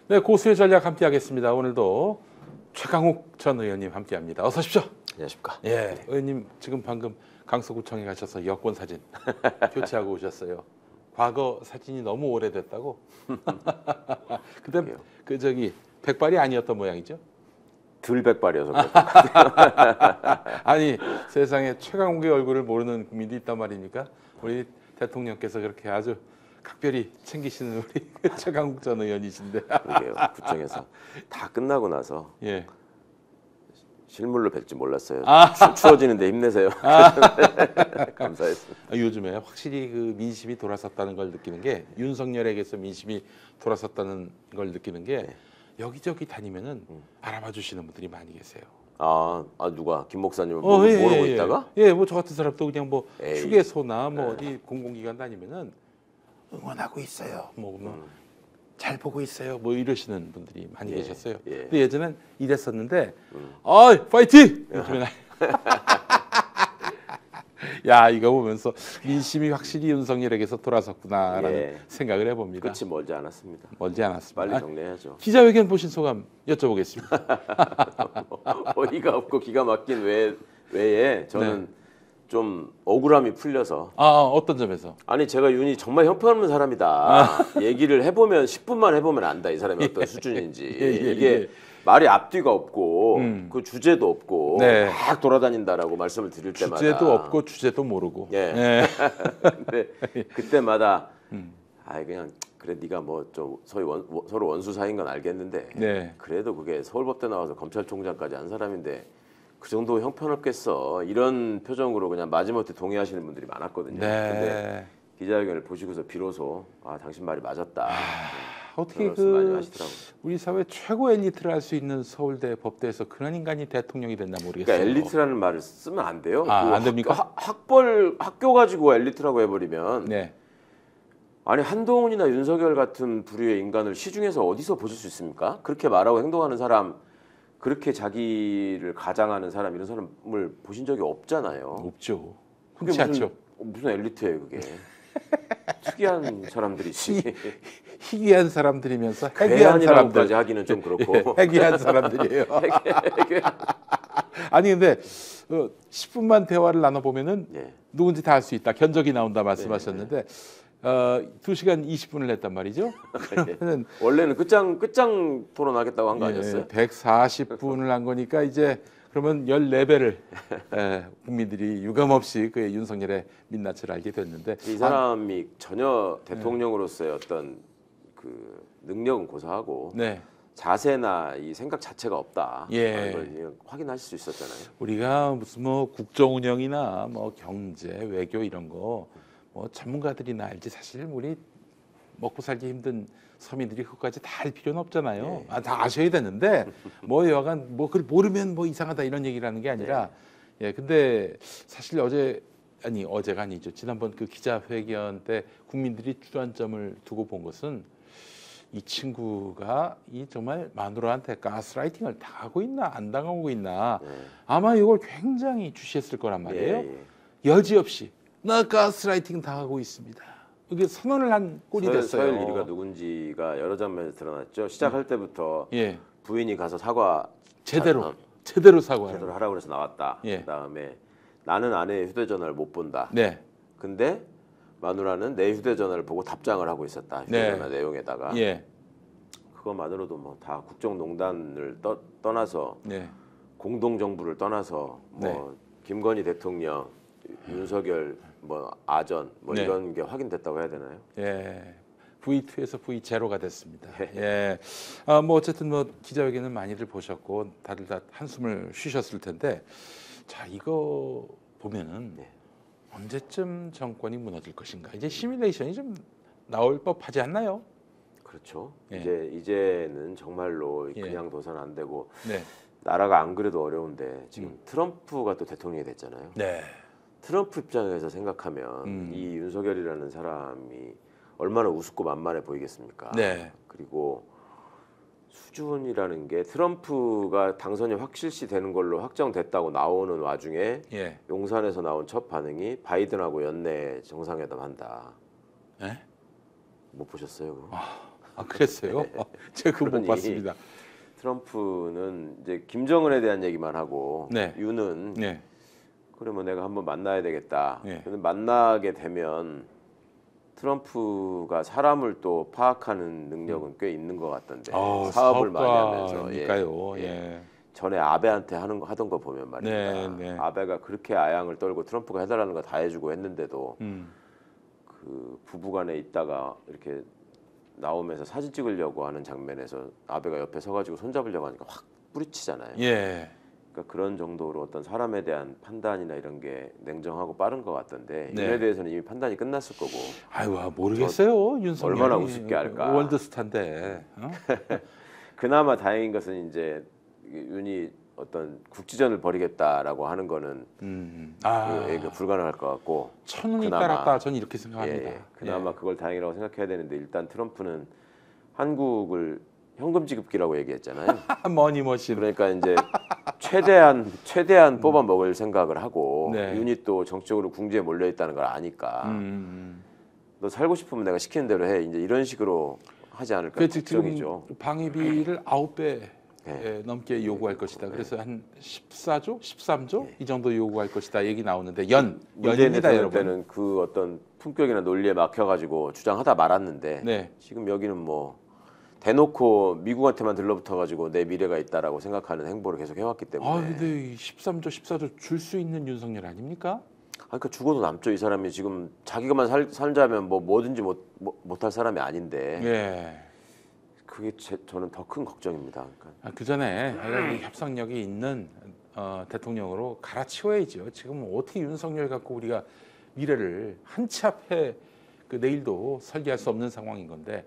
네, 고수의 전략 함께하겠습니다. 오늘도 최강욱 전 의원님 함께합니다. 어서 오십시오. 안녕하십니까. 예, 의원님 지금 방금 강서구청에 가셔서 여권 사진 교체하고 오셨어요. 과거 사진이 너무 오래됐다고. 그때 그 저기 백발이 아니었던 모양이죠? 들백발이어서 그런 것 같아요. 아니 세상에 최강욱의 얼굴을 모르는 국민도 있단 말입니까? 우리 대통령께서 그렇게 아주 각별히 챙기시는 우리 최강욱 전 의원이신데. 그러게요. 구청에서 다 끝나고 나서 예. 실물로 뵐지 몰랐어요. 아. 추워지는데 힘내세요. 감사했습니다. 요즘에 확실히 그 민심이 돌아섰다는 걸 느끼는 게 윤석열에게서 민심이 돌아섰다는 걸 느끼는 게 여기저기 다니면은 알아봐 주시는 분들이 많이 계세요. 누가 김 목사님을 예, 모르고 예, 있다가? 예, 뭐 저 같은 사람도 그냥 뭐 에이. 휴게소나 뭐 어디 공공기관 다니면은 응원하고 있어요. 잘 보고 있어요. 뭐 이러시는 분들이 많이 예, 계셨어요. 예. 근데 예전엔 이랬었는데, 파이팅! 이러면 야 이거 보면서 민심이 확실히 윤석열에게서 돌아섰구나라는 예. 생각을 해봅니다. 끝이 멀지 않았습니다. 멀지 않았습니다. 빨리 정리해야죠. 기자회견 보신 소감 여쭤보겠습니다. 어이가 없고 기가 막힌 외에 저는 네. 좀 억울함이 풀려서 어떤 점에서? 아니 제가 윤이 정말 형편없는 사람이다 얘기를 해보면 10분만 해보면 안다 이 사람이 어떤 수준인지 이게 말이 앞뒤가 없고 그 주제도 없고 네. 막 돌아다닌다라고 말씀을 드릴 때마다 주제도 없고 주제도 모르고. 예. 근데 그때마다 그냥 그래 네가 뭐 좀 서로 원수 사이인 건 알겠는데 네. 그래도 그게 서울법대 나와서 검찰총장까지 한 사람인데 그 정도 형편없겠어 이런 표정으로 그냥 마지못해 동의하시는 분들이 많았거든요. 네. 근데 기자회견을 보시고서 비로소 당신 말이 맞았다. 어떻게 말씀 많이 하시더라고요. 우리 사회 최고 엘리트를 할 수 있는 서울대 법대에서 그런 인간이 대통령이 됐나 모르겠어요. 그러니까 엘리트라는 말을 쓰면 안 돼요. 안 됩니까? 학교 가지고 엘리트라고 해버리면 네. 아니 한동훈이나 윤석열 같은 부류의 인간을 시중에서 어디서 보실 수 있습니까? 그렇게 말하고 행동하는 사람, 그렇게 자기를 가장하는 사람 이런 사람을 보신 적이 없잖아요. 없죠. 그게 흔치 않죠. 무슨 엘리트예요 그게. 특이한 사람들이지. 희귀한 사람들이면서 해귀한 사람들. 사람들까지 하기는 좀 그렇고. 해귀한 사람들이에요. 아니 근데 10분만 대화를 나눠보면은 예. 누군지 다 알 수 있다. 견적이 나온다 말씀하셨는데 2시간 20분을 냈단 말이죠. 그러면은 원래는 끝장 토론하겠다고 한 거 아니었어요? 140분을 한 거니까 이제 그러면 14배를 국민들이 유감없이 그의 윤석열의 민낯을 알게 됐는데 이 사람이 전혀 대통령으로서의 어떤 그 능력은 고사하고 네. 자세나 이 생각 자체가 없다. 예. 걸 확인하실 수 있었잖아요. 우리가 무슨 뭐 국정 운영이나 뭐 경제, 외교 이런 거 뭐 전문가들이나 알지 사실 우리 먹고 살기 힘든 서민들이 그것까지 다 알 필요는 없잖아요. 다 아셔야 되는데 뭐 여하간 뭐 그걸 모르면 뭐 이상하다 이런 얘기를 하는 게 아니라 근데 사실 어제가 아니죠. 지난번 그 기자회견 때 국민들이 주안점을 두고 본 것은 이 친구가 이 정말 마누라한테 가스라이팅을 당하고 있나 안 당하고 있나 아마 이걸 굉장히 주시했을 거란 말이에요. 여지없이 나 가스라이팅 당하고 있습니다. 이게 선언을 한 꼴이 됐어요. 서열 1위가 누군지가 여러 장면에서 드러났죠. 시작할 때부터 부인이 가서 사과 제대로 사과를 제대로 하라고 해서 나왔다. 그다음에 나는 아내의 휴대전화를 못 본다. 네. 근데 마누라는 내 휴대전화를 보고 답장을 하고 있었다. 휴대전화 내용에다가. 그것만으로도 뭐 다 국정농단을 떠나서 공동정부를 떠나서 뭐 김건희 대통령, 윤석열 뭐 아전 뭐 이런 게 확인됐다고 해야 되나요? V2에서 V0가 됐습니다. 뭐 어쨌든 뭐 기자회견은 많이들 보셨고 다들 다 한숨을 쉬셨을 텐데 자 이거 보면은 언제쯤 정권이 무너질 것인가 이제 시뮬레이션이 좀 나올 법하지 않나요? 그렇죠. 이제는 정말로 그냥 둬서는 안 되고 네. 나라가 안 그래도 어려운데 지금 트럼프가 또 대통령이 됐잖아요. 네. 트럼프 입장에서 생각하면 이 윤석열이라는 사람이 얼마나 우습고 만만해 보이겠습니까? 네. 그리고 수준이라는 게 트럼프가 당선이 확실시 되는 걸로 확정됐다고 나오는 와중에 예. 용산에서 나온 첫 반응이 바이든하고 연내 정상회담 한다. 네? 못 보셨어요? 그거? 아, 그랬어요? 네. 제가 그거 못 봤습니다. 트럼프는 이제 김정은에 대한 얘기만 하고 네. 윤은 네. 그러면 내가 한번 만나야 되겠다. 네. 근데 만나게 되면 트럼프가 사람을 또 파악하는 능력은 꽤 있는 것 같던데 사업을 많이 하면서 예. 전에 아베한테 하던 거 보면 말입니다. 네, 네. 아베가 그렇게 아양을 떨고 트럼프가 해달라는 거 다 해주고 했는데도 그 부부간에 있다가 이렇게 나오면서 사진 찍으려고 하는 장면에서 아베가 옆에 서가지고 손잡으려고 하니까 확 뿌리치잖아요. 예. 그러니까 그런 정도로 어떤 사람에 대한 판단이나 이런 게 냉정하고 빠른 것 같던데 네. 윤에 대해서는 이미 판단이 끝났을 거고. 아유, 모르겠어요. 윤석열이 얼마나 우습게 할까. 월드스타인데. 어? 그나마 다행인 것은 이제 윤이 어떤 국지전을 벌이겠다라고 하는 거는 불가능할 것 같고. 천운이 따랐다. 저는 이렇게 생각합니다. 그나마 그걸 다행이라고 생각해야 되는데 일단 트럼프는 한국을 현금 지급기라고 얘기했잖아요. 머니머신. 그러니까 이제 최대한 뽑아 먹을 생각을 하고 네. 윤이 또 정치적으로 궁지에 몰려 있다는 걸 아니까 너 살고 싶으면 내가 시키는 대로 해. 이제 이런 식으로 하지 않을까 걱정이죠. 지금 방위비를 9배 넘게 요구할 것이다. 그래서 한 14조, 13조 이 정도 요구할 것이다. 얘기 나오는데 연입니다, 여러분. 때는 그 어떤 품격이나 논리에 막혀가지고 주장하다 말았는데 네. 지금 여기는 뭐 대놓고 미국한테만 들러붙어가지고 내 미래가 있다라고 생각하는 행보를 계속 해왔기 때문에. 아, 근데 13조, 14조 줄 수 있는 윤석열 아닙니까? 그러니까 죽어도 남죠. 이 사람이 지금 자기가만 살자면 뭐 뭐든지 못할 사람이 아닌데. 예. 그게 저는 더 큰 걱정입니다. 그러니까. 그 전에 이 협상력이 있는 대통령으로 갈아치워야죠. 지금 어떻게 윤석열 갖고 우리가 미래를 한 치 앞에 그 내일도 설계할 수 없는 상황인 건데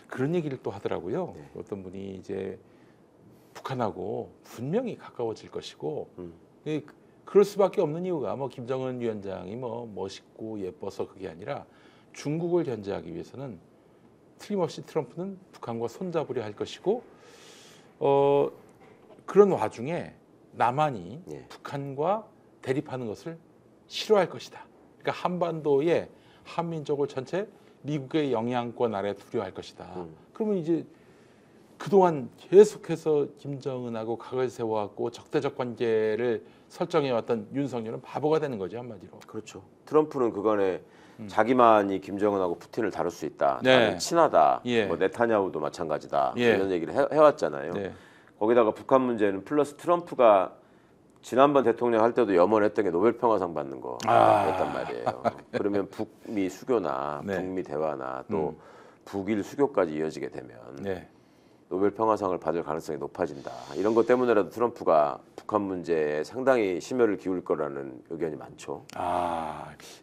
그런 얘기를 또 하더라고요. 네. 어떤 분이 이제 북한하고 분명히 가까워질 것이고 그럴 수밖에 없는 이유가 뭐 김정은 위원장이 뭐 멋있고 예뻐서 그게 아니라 중국을 견제하기 위해서는 틀림없이 트럼프는 북한과 손잡으려 할 것이고 그런 와중에 남한이 북한과 대립하는 것을 싫어할 것이다. 그러니까 한반도의 한민족을 전체 미국의 영향권 아래 두려워할 것이다. 그러면 이제 그동안 계속해서 김정은하고 각을 세워왔고 적대적 관계를 설정해왔던 윤석열은 바보가 되는 거죠, 한마디로. 그렇죠. 트럼프는 그간에 자기만이 김정은하고 푸틴을 다룰 수 있다. 네. 나는 친하다. 예. 뭐 네타냐후도 마찬가지다. 예. 이런 얘기를 해왔잖아요. 네. 거기다가 북한 문제는 플러스 트럼프가 지난번 대통령 할 때도 염원했던 게 노벨 평화상 받는 거였단 말이에요. 그러면 북미 수교나 네. 북미 대화나 또 북일 수교까지 이어지게 되면 네. 노벨 평화상을 받을 가능성이 높아진다. 이런 것 때문에라도 트럼프가 북한 문제에 상당히 심혈을 기울일 거라는 의견이 많죠.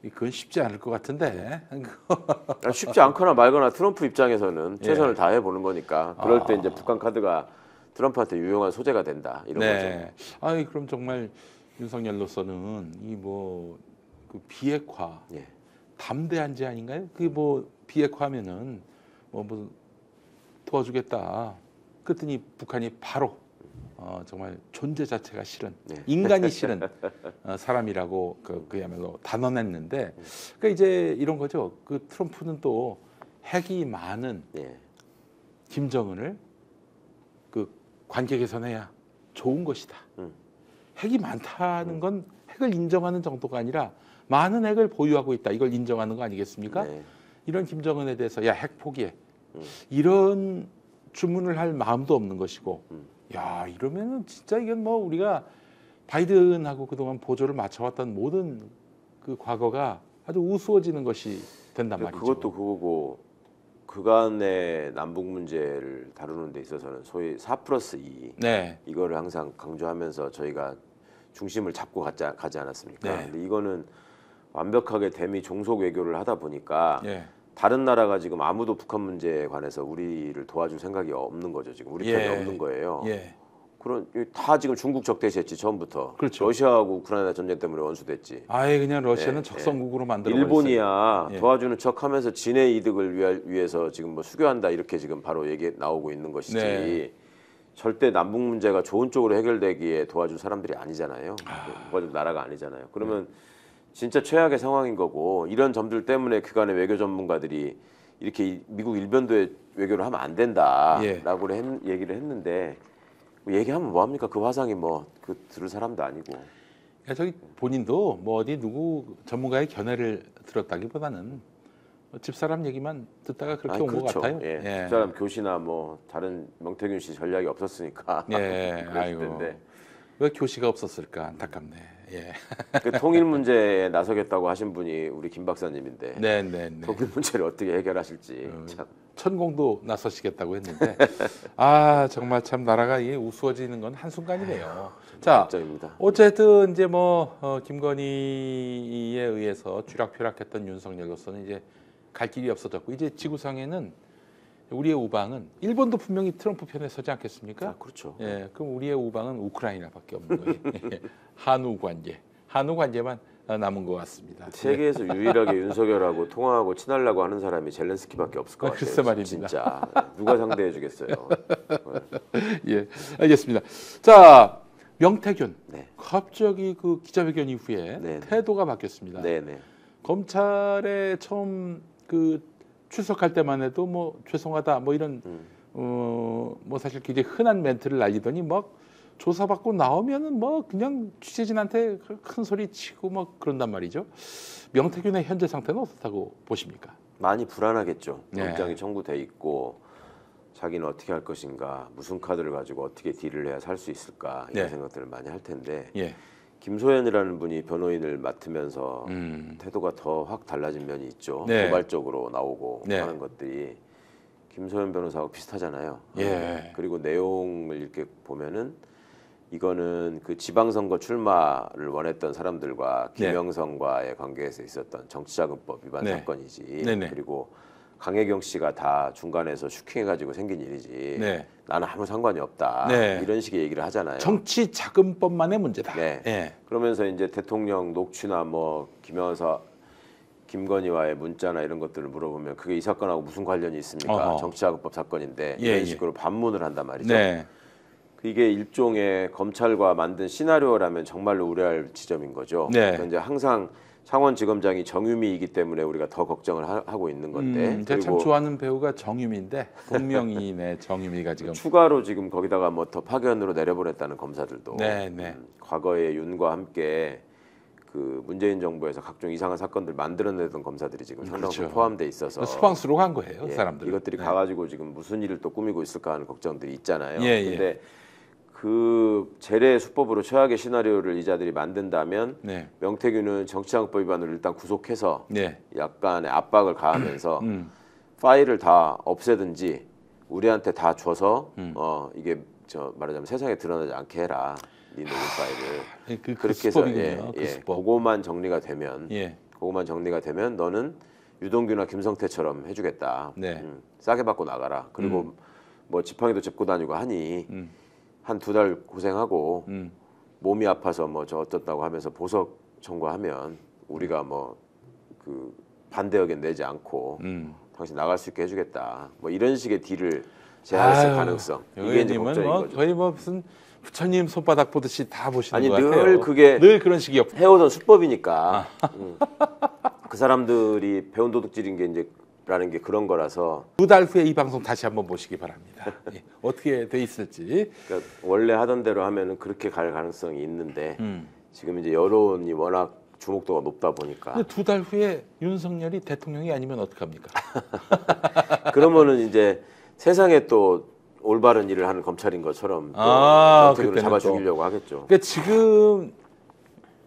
그건 쉽지 않을 것 같은데. 쉽지 않거나 말거나 트럼프 입장에서는 최선을 다해 보는 거니까. 그럴 때 이제 북한 카드가 트럼프한테 유용한 소재가 된다. 이런 거죠. 그럼 정말 윤석열로서는 이 그 비핵화 담대한 제안인가요? 그게 뭐 비핵화하면은 뭐 도와주겠다. 그랬더니 북한이 바로 정말 존재 자체가 싫은 인간이 싫은 사람이라고 그야말로 단언했는데 그러니까 이제 이런 거죠. 그 트럼프는 또 핵이 많은 김정은을 그 관계 개선해야 좋은 것이다. 핵이 많다는 건 핵을 인정하는 정도가 아니라 많은 핵을 보유하고 있다. 이걸 인정하는 거 아니겠습니까? 이런 김정은에 대해서 야, 핵 포기해. 이런 주문을 할 마음도 없는 것이고 야, 이러면은 진짜 이건 뭐 우리가 바이든하고 그동안 보조를 맞춰왔던 모든 그 과거가 아주 우스워지는 것이 된단 말이죠. 그것도 그거고 그간의 남북 문제를 다루는 데 있어서는 소위 4+2 이거를 항상 강조하면서 저희가 중심을 잡고 가지 않았습니까? 근데 이거는 완벽하게 대미 종속 외교를 하다 보니까 다른 나라가 지금 아무도 북한 문제에 관해서 우리를 도와줄 생각이 없는 거죠. 지금 우리 편이 없는 거예요. 그런 다 지금 중국 적대시했지 처음부터. 그렇죠. 러시아하고 우크라이나 전쟁 때문에 원수됐지. 그냥 러시아는 적성국으로 만들어 일본이야 도와주는 척하면서 진의 이득을 위해서 지금 뭐 수교한다 이렇게 지금 바로 얘기 나오고 있는 것이지. 절대 남북 문제가 좋은 쪽으로 해결되기에 도와줄 사람들이 아니잖아요. 도와줄 나라가 아니잖아요. 그러면 진짜 최악의 상황인 거고 이런 점들 때문에 그간의 외교 전문가들이 이렇게 미국 일변도에 외교를 하면 안 된다라고 얘기를 했는데 뭐 얘기하면 뭐 합니까? 그 화상이 뭐 그 들을 사람도 아니고. 그러니까 저기 본인도 뭐 어디 누구 전문가의 견해를 들었다기보다는 집사람 얘기만 듣다가 그렇게 온 것 그렇죠. 같아요. 예. 예. 집사람 교시나 뭐 다른 명태균 씨 전략이 없었으니까. 예. 아이고. 텐데. 왜 교시가 없었을까 안타깝네. 예. 그 통일 문제에 나서겠다고 하신 분이 우리 김 박사님인데. 네네네. 통일 문제를 어떻게 해결하실지 참. 천공도 나서시겠다고 했는데 아 정말 참 나라가 이게 우스워지는 건 한순간이네요. 자, 걱정입니다. 어쨌든 이제 뭐 김건희에 의해서 쥐락펴락했던 윤석열로서는 이제 갈 길이 없어졌고 이제 지구상에는 우리의 우방은 일본도 분명히 트럼프 편에 서지 않겠습니까? 그렇죠. 예, 그럼 우리의 우방은 우크라이나밖에 없는 거예요. 한우 관계만 남은 것 같습니다. 세계에서 유일하게 윤석열하고 통화하고 친하려고 하는 사람이 젤렌스키밖에 없을 것 같아요. 글쎄 말입니다. 진짜 누가 상대해 주겠어요. 예, 알겠습니다. 자, 명태균 네. 갑자기 그 기자회견 이후에 네네. 태도가 바뀌었습니다. 네네. 검찰에 처음 그 출석할 때만 해도 뭐 죄송하다 뭐 이런 뭐 사실 굉장히 흔한 멘트를 날리더니 막 조사받고 나오면은 뭐 그냥 취재진한테 큰 소리 치고 막 그런단 말이죠. 명태균의 현재 상태는 어떻다고 보십니까? 많이 불안하겠죠. 네. 영장이 청구돼 있고 자기는 어떻게 할 것인가, 무슨 카드를 가지고 어떻게 딜을 해야 살 수 있을까 이런 네. 생각들을 많이 할 텐데 예. 김소연이라는 분이 변호인을 맡으면서 태도가 더 확 달라진 면이 있죠. 네. 도발적으로 나오고 네. 하는 것들이 김소연 변호사하고 비슷하잖아요. 예. 그리고 내용을 이렇게 보면은 이거는 그 지방선거 출마를 원했던 사람들과 네. 김영선과의 관계에서 있었던 정치자금법 위반 네. 사건이지. 네네. 그리고 강혜경 씨가 다 중간에서 슈킹해가지고 생긴 일이지. 네. 나는 아무 상관이 없다. 네. 이런 식의 얘기를 하잖아요. 정치 자금법만의 문제다. 네. 예. 그러면서 이제 대통령 녹취나 뭐 김건희와의 문자나 이런 것들을 물어보면 그게 이 사건하고 무슨 관련이 있습니까? 어허. 정치자금법 사건인데 예, 이런 예. 식으로 반문을 한단 말이죠. 네. 이게 일종의 검찰과 만든 시나리오라면 정말로 우려할 지점인 거죠. 네. 그러니까 이제 항상 창원지검장이 정유미이기 때문에 우리가 더 걱정을 하고 있는 건데. 제가 참 좋아하는 배우가 정유미인데 본명이네. 정유미가 지금. 추가로 지금 거기다가 뭐 더 파견으로 내려보냈다는 검사들도 네, 네. 과거에 윤과 함께 그 문재인 정부에서 각종 이상한 사건들 만들어내던 검사들이 지금 상당수 그렇죠. 포함돼 있어서 수방수로 간 거예요, 예, 사람들. 이것들이 네. 가가지고 지금 무슨 일을 또 꾸미고 있을까 하는 걱정들이 있잖아요. 예, 근데 그 재래 수법으로 최악의 시나리오를 이자들이 만든다면 네. 명태균은 정치자금법 위반으로 일단 구속해서 네. 약간의 압박을 가하면서 파일을 다 없애든지 우리한테 다 줘서 이게 저 말하자면 세상에 드러나지 않게 해라. 네 녹음 파일을. 그 그렇게 해서 수법이군요. 그 수법. 그거만 정리가 되면 예. 그거만 정리가 되면 너는 유동규나 김성태처럼 해주겠다. 네. 싸게 받고 나가라. 그리고 뭐 지팡이도 짚고 다니고 하니 한 2달 고생하고 몸이 아파서 뭐 저 어떻다고 하면서 보석 청구하면 우리가 뭐 그 반대 의견 내지 않고 당신 나갈 수 있게 해주겠다. 뭐 이런 식의 딜을 제안했을 가능성. 이게 이제 걱정인 뭐 거죠. 거의 뭐 무슨 부처님 손바닥 보듯이 다 보시는 것 같아요. 늘 그게 늘 그런 식이었고. 해오던 수법이니까 그 사람들이 배운 도둑질인 게 이제 라는 게 그런 거라서 2달 후에 이 방송 다시 한번 보시기 바랍니다. 예. 어떻게 돼 있을지. 그러니까 원래 하던 대로 하면은 그렇게 갈 가능성이 있는데 지금 이제 여론이 워낙 주목도가 높다 보니까 근데 2달 후에 윤석열이 대통령이 아니면 어떡합니까? 그러면은 이제 세상에 또 올바른 일을 하는 검찰인 것처럼 명태균을 잡아 죽이려고 하겠죠. 그러니까 지금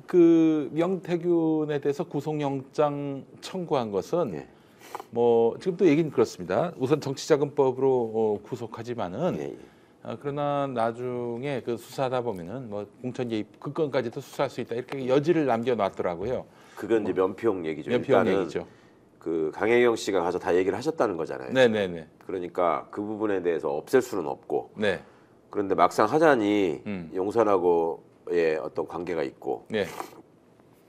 그 명태균에 대해서 구속영장 청구한 것은 예. 뭐 지금 또 얘기는 그렇습니다. 우선 정치자금법으로 구속하지만은 예. 그러나 나중에 그 수사하다 보면은 뭐 공천 개입 그 건까지도 수사할 수 있다 이렇게 여지를 남겨놨더라고요. 그건 이제 면피용 얘기죠. 면피용 일단은 얘기죠. 그 강혜경 씨가 가서 다 얘기를 하셨다는 거잖아요. 네네네. 그러니까 그 부분에 대해서 없앨 수는 없고. 네. 그런데 막상 하자니 용산하고의 어떤 관계가 있고. 네.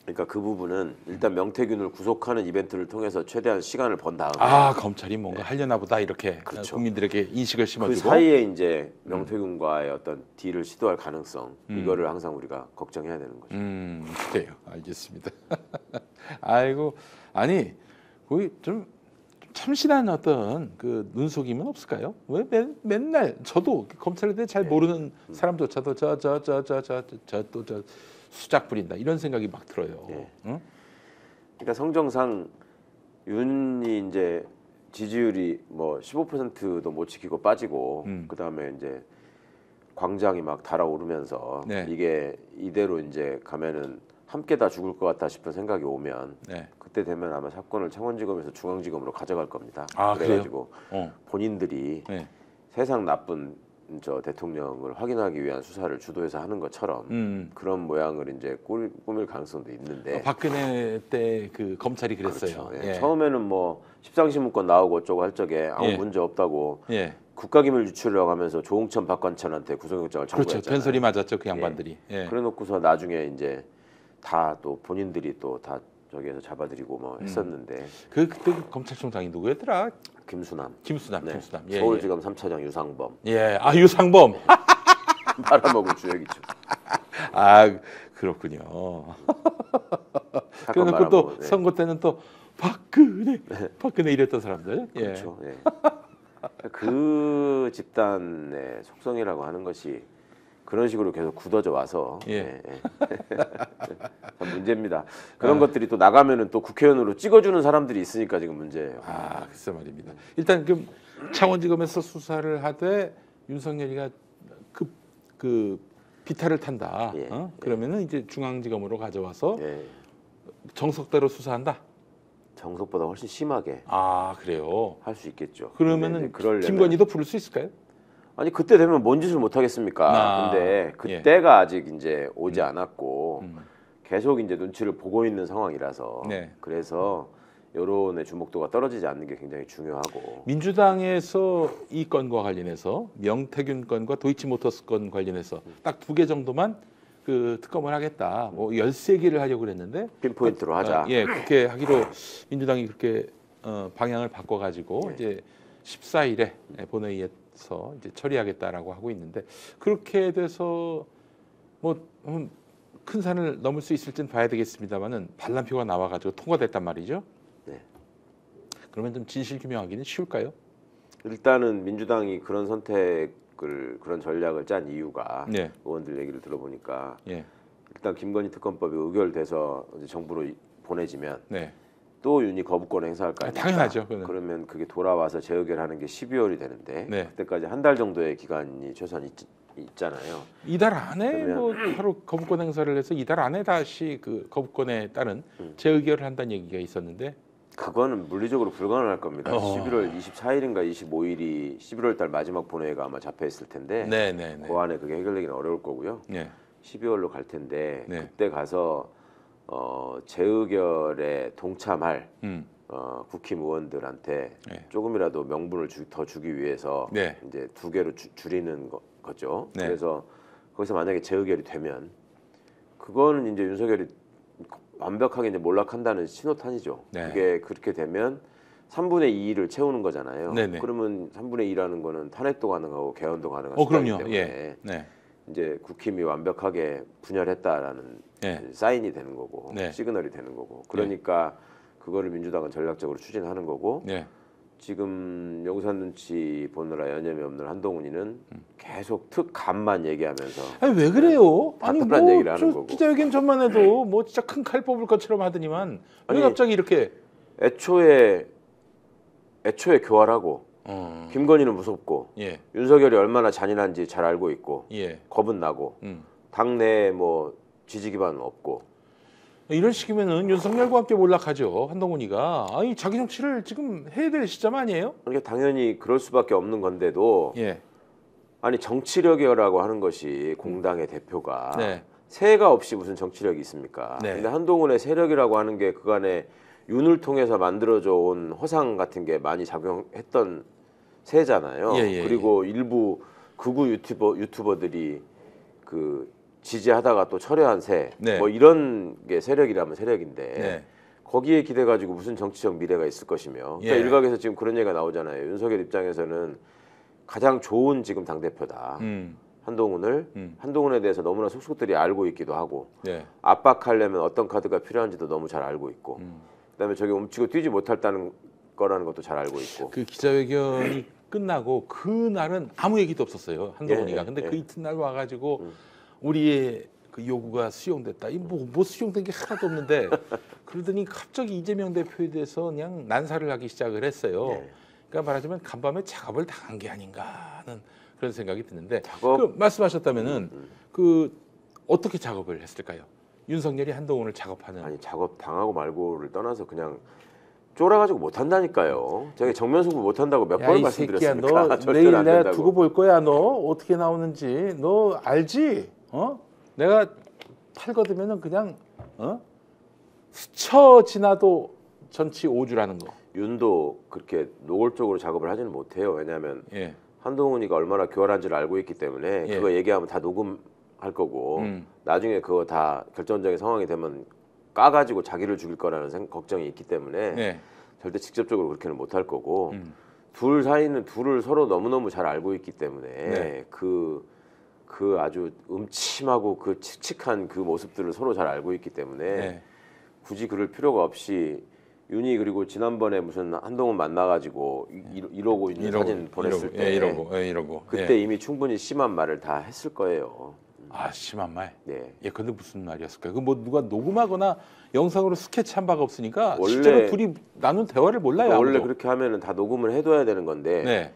그러니까 그 부분은 일단 명태균을 구속하는 이벤트를 통해서 최대한 시간을 번 다음에 검찰이 뭔가 하려나 보다 이렇게 그렇죠. 국민들에게 인식을 심어주고 그 사이에 이제 명태균과의 어떤 딜을 시도할 가능성 이거를 항상 우리가 걱정해야 되는 거죠. 그래요. 알겠습니다. 아이고 아니 거기 좀 참신한 어떤 그 눈속임은 없을까요? 왜 맨날 저도 검찰에 대해 잘 모르는 사람조차도 저 수작 부린다 이런 생각이 막 들어요. 응? 그러니까 성정상 윤이 이제 지지율이 뭐 15%도 못 지키고 빠지고 그다음에 이제 광장이 막 달아오르면서 이게 이대로 이제 가면은 함께 다 죽을 것 같다 싶은 생각이 오면 그때 되면 아마 사건을 창원지검에서 중앙지검으로 가져갈 겁니다. 그래가지고 본인들이 세상 나쁜 저 대통령을 확인하기 위한 수사를 주도해서 하는 것처럼 그런 모양을 이제 꾸밀 가능성도 있는데 박근혜 때 그 검찰이 그랬어요. 그렇죠. 처음에는 뭐 십상시문건 나오고 어쩌고 할 적에 아무 문제 없다고 국가기밀 유출이라고 하면서 조홍천 박관천한테 구속영장을 청구했잖아요. 그렇죠. 변소리 맞았죠 그 양반들이. 그래놓고서 나중에 이제 다 또 본인들이 또 다 저기에서 잡아들이고 뭐 했었는데 그때 그 검찰총장이 누구였더라? 김수남. 서울지검 3차장 유상범. 유상범. 말아먹은 주역이죠. 그렇군요. 그래놓고 또 선거 때는 또 박근혜 이랬던 사람들. 그렇죠. 그 집단의 속성이라고 하는 것이 그런 식으로 계속 굳어져 와서 참 문제입니다. 그런 것들이 또 나가면은 또 국회의원으로 찍어주는 사람들이 있으니까 지금 문제예요. 글쎄 말입니다. 일단 그 창원지검에서 수사를 하되 윤석열이가 그 비탈을 탄다. 그러면은 이제 중앙지검으로 가져와서 정석대로 수사한다. 정석보다 훨씬 심하게. 그래요. 할 수 있겠죠. 그러면은 김건희도 부를 수 있을까요? 아니 그때 되면 뭔 짓을 못 하겠습니까? 근데 그때가 아직 이제 오지 않았고 계속 이제 눈치를 보고 있는 상황이라서 그래서 여론의 주목도가 떨어지지 않는 게 굉장히 중요하고 민주당에서 이 건과 관련해서 명태균 건과 도이치모터스 건 관련해서 딱 2개 정도만 그 특검을 하겠다. 뭐 13개를 하려고 그랬는데 핀포인트로 하자. 그렇게 하기로 민주당이 그렇게 방향을 바꿔가지고 이제 14일에 본회의에서 이제 처리하겠다라고 하고 있는데 그렇게 돼서 뭐 큰 산을 넘을 수 있을지는 봐야 되겠습니다만은 반란표가 나와가지고 통과됐단 말이죠. 그러면 좀 진실 규명하기는 쉬울까요? 일단은 민주당이 그런 선택을 그런 전략을 짠 이유가 의원들 얘기를 들어보니까 일단 김건희 특검법이 의결돼서 이제 정부로 보내지면 또 윤이 거부권 행사할 거 아닙니까? 당연하죠. 그러면 그게 돌아와서 재의결하는 게 12월이 되는데 그때까지 한 달 정도의 기간이 최소한 있잖아요. 이달 안에 뭐 바로 거부권 행사를 해서 이달 안에 다시 그 거부권에 따른 재의결을 한다는 얘기가 있었는데 그거는 물리적으로 불가능할 겁니다. 11월 24일인가 25일이 11월 달 마지막 본회의가 아마 잡혀 있을 텐데 그 안에 그게 해결되기는 어려울 거고요. 12월로 갈 텐데 그때 가서 재의결에 동참할 국힘 의원들한테 조금이라도 명분을 더 주기 위해서 이제 2개로 줄이는 거죠. 그래서 거기서 만약에 재의결이 되면 그거는 이제 윤석열이 완벽하게 이제 몰락한다는 신호탄이죠. 그게 그렇게 되면 3분의 2를 채우는 거잖아요. 그러면 3분의 2라는 거는 탄핵도 가능하고 개헌도 가능한 수단이기 때문에 이제 국힘이 완벽하게 분열했다라는 사인이 되는 거고 시그널이 되는 거고 그러니까 그거를 민주당은 전략적으로 추진하는 거고 지금 용산 눈치 보느라 여념이 없는 한동훈이는 계속 특감만 얘기하면서 왜 그래요? 답답한 얘기를 하는 거고 기자회견 전만 해도 뭐 진짜 큰 칼 뽑을 것처럼 하더니만 왜 갑자기 이렇게 애초에 교활하고 김건희는 무섭고 윤석열이 얼마나 잔인한지 잘 알고 있고 겁은 나고 당내에 뭐 지지 기반은 없고 이런 식이면은 윤석열과 함께 몰락하죠. 한동훈이가 자기 정치를 지금 해야 될 시점 아니에요? 그러니까 당연히 그럴 수밖에 없는 건데도 아니 정치력이라고 하는 것이 공당의 대표가 세가 없이 무슨 정치력이 있습니까? 근데 한동훈의 세력이라고 하는 게 그간에 윤을 통해서 만들어져 온 허상 같은 게 많이 작용했던 세잖아요. 그리고 일부 극우 유튜버들이 그 지지하다가 또 철회한 세, 뭐 이런 게 세력이라면 세력인데 거기에 기대 가지고 무슨 정치적 미래가 있을 것이며 그러니까 일각에서 지금 그런 얘기가 나오잖아요. 윤석열 입장에서는 가장 좋은 지금 당 대표다. 한동훈에 대해서 너무나 속속들이 알고 있기도 하고 압박하려면 어떤 카드가 필요한지도 너무 잘 알고 있고 그다음에 저게 움츠고 뛰지 못할 거라는 것도 잘 알고 있고. 그 기자회견이 끝나고 그 날은 아무 얘기도 없었어요, 한동훈이가. 예, 근데 예. 그 이튿날 와가지고 우리의 그 요구가 수용됐다. 뭐 수용된 게 하나도 없는데 그러더니 갑자기 이재명 대표에 대해서 그냥 난사를 하기 시작을 했어요. 예. 그러니까 말하자면 간밤에 작업을 당한 게 아닌가 하는 그런 생각이 드는데 작업? 그 말씀하셨다면은 그 어떻게 작업을 했을까요? 윤석열이 한동훈을 작업하는. 아니 작업 당하고 말고를 떠나서 그냥 쫄아가지고 못 한다니까요. 제가 정면 승부 못 한다고 몇 번 이 말씀드렸습니까? 새끼야, 너 절대로 내일 안 내가 된다고. 두고 볼 거야. 너 어떻게 나오는지 너 알지? 어? 내가 탈 거두면은 그냥 스쳐 지나도 전치 5주라는 거. 윤도 그렇게 노골적으로 작업을 하지는 못해요. 왜냐하면 예. 한동훈이가 얼마나 교활한지를 알고 있기 때문에 예. 그거 얘기하면 다 녹음할 거고 나중에 그거 다 결정적인 상황이 되면 까가지고 자기를 죽일 거라는 걱정이 있기 때문에 예. 절대 직접적으로 그렇게는 못할 거고 둘 사이는 둘을 서로 너무너무 잘 알고 있기 때문에 네. 그 아주 음침하고 그 칙칙한 그 모습들을 서로 잘 알고 있기 때문에 네. 굳이 그럴 필요가 없이 윤이 그리고 지난번에 무슨 한동훈 만나가지고 이러고 있는 사진 보냈을 때 이러고 그때 예. 이미 충분히 심한 말을 다 했을 거예요. 아, 심한 말. 네. 예, 근데 무슨 말이었을까요? 그 뭐 누가 녹음하거나 영상으로 스케치한 바가 없으니까 원래- 실제로 둘이 나눈 대화를 몰라요. 그러니까 원래 아무도. 그렇게 하면은 다 녹음을 해둬야 되는 건데 네.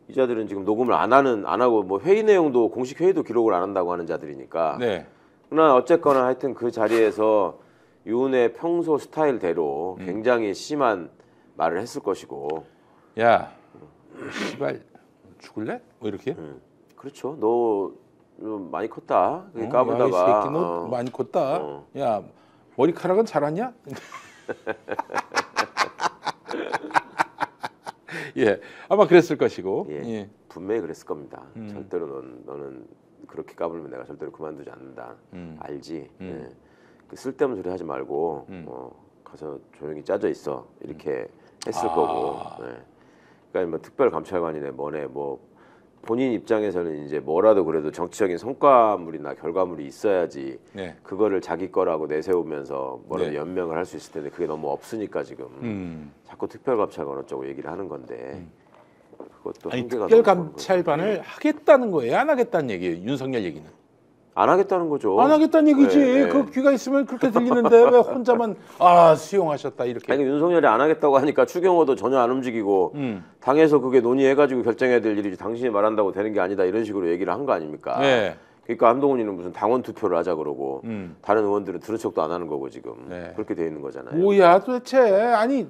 이 자들은 지금 녹음을 안 하고 뭐 회의 내용도 공식 회의도 기록을 안 한다고 하는 자들이니까. 네. 그러나 어쨌거나 하여튼 그 자리에서 윤의 평소 스타일대로 굉장히 심한 말을 했을 것이고. 야, 씨발 죽을래? 뭐 이렇게? 그렇죠. 너 많이 컸다. 야, 이 까불다가. 새끼 너 많이 컸다. 어. 야, 머리카락은 자랐냐? 예, 아마 그랬을 것이고. 예. 예. 분명히 그랬을 겁니다. 절대로 너는 그렇게 까불면 내가 절대로 그만두지 않는다. 알지. 예. 그 쓸데없는 소리 하지 말고 가서 조용히 짜져 있어. 이렇게 했을 거고. 예. 그러니까 뭐 특별감찰관이네 뭐네 뭐 본인 입장에서는 이제 뭐라도 그래도 정치적인 성과물이나 결과물이 있어야지 네. 그거를 자기 거라고 내세우면서 뭐라도 네. 연명을 할 수 있을 텐데 그게 너무 없으니까 지금 자꾸 특별감찰관 어쩌고 얘기를 하는 건데 그것도 아니, 한계가 특별감찰반을 하겠다는 거예요? 안 하겠다는 얘기예요? 윤석열 얘기는. 안 하겠다는 거죠. 안 하겠다는 얘기지. 네, 네. 그 귀가 있으면 그렇게 들리는데 왜 혼자만 수용하셨다 이렇게. 아니 윤석열이 안 하겠다고 하니까 추경호도 전혀 안 움직이고 당에서 그게 논의해가지고 결정해야 될 일이지 당신이 말한다고 되는 게 아니다 이런 식으로 얘기를 한 거 아닙니까? 네. 그러니까 한동훈이는 무슨 당원 투표를 하자 그러고 다른 의원들은 들은 척도 안 하는 거고 지금 네. 그렇게 돼 있는 거잖아요. 뭐야 도대체. 아니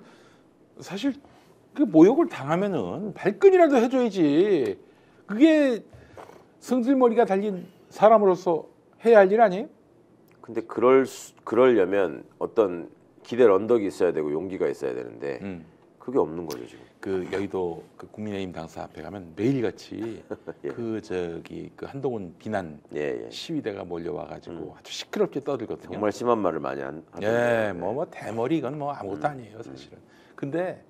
사실 그 모욕을 당하면은 발끈이라도 해줘야지. 그게 성질머리가 달린 사람으로서 해야 할 일 아니에요? 근데 그러려면 어떤 기댈 언덕이 있어야 되고 용기가 있어야 되는데 그게 없는 거죠 지금. 그 여의도 그 국민의힘 당사 앞에 가면 매일같이 예. 그 한동훈 비난 예. 시위대가 몰려와가지고 아주 시끄럽게 떠들거든요. 정말 심한 말을 많이 하던데. 예, 뭐 대머리 이건 뭐 아무것도 아니에요 사실은. 근데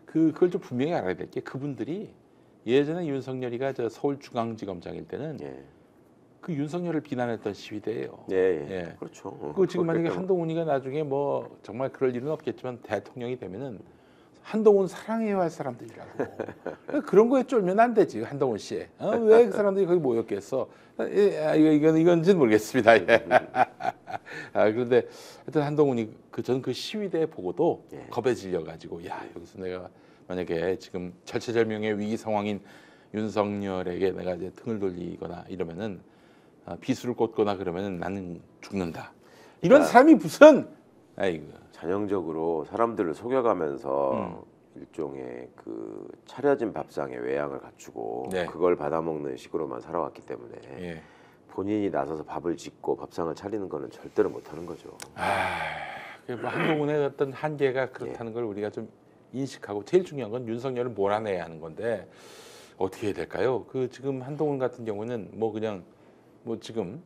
그걸 좀 분명히 알아야 될 게 그분들이 예전에 윤석열이가 저 서울중앙지검장일 때는 예. 그 윤석열을 비난했던 시위대예요. 예. 그렇죠. 그 지금 만약에 한동훈이가 나중에 뭐 정말 그럴 일은 없겠지만 대통령이 되면은 한동훈 사랑해야 할 사람들이라고. 그런 거에 쫄면 안 되지 한동훈 씨. 왜 그 사람들이 거기 모였겠어? 이건지는 모르겠습니다. 예. 그런데 하여튼 한동훈이 저는 그 시위대 보고도 예. 겁에 질려 가지고 야 여기서 내가 만약에 지금 절체절명의 위기 상황인 윤석열에게 내가 이제 등을 돌리거나 이러면은 비수를 꽂거나 그러면은 나는 죽는다. 이런 사람이 무슨 아이고. 전형적으로 사람들을 속여가면서 일종의 그 차려진 밥상에 외양을 갖추고 네. 그걸 받아먹는 식으로만 살아왔기 때문에 예. 본인이 나서서 밥을 짓고 밥상을 차리는 거는 절대로 못하는 거죠. 뭐 한동훈의 어떤 한계가 그렇다는 걸 우리가 좀 인식하고 제일 중요한 건 윤석열을 몰아내야 하는 건데 어떻게 해야 될까요? 그 지금 한동훈 같은 경우는 뭐 그냥 뭐 지금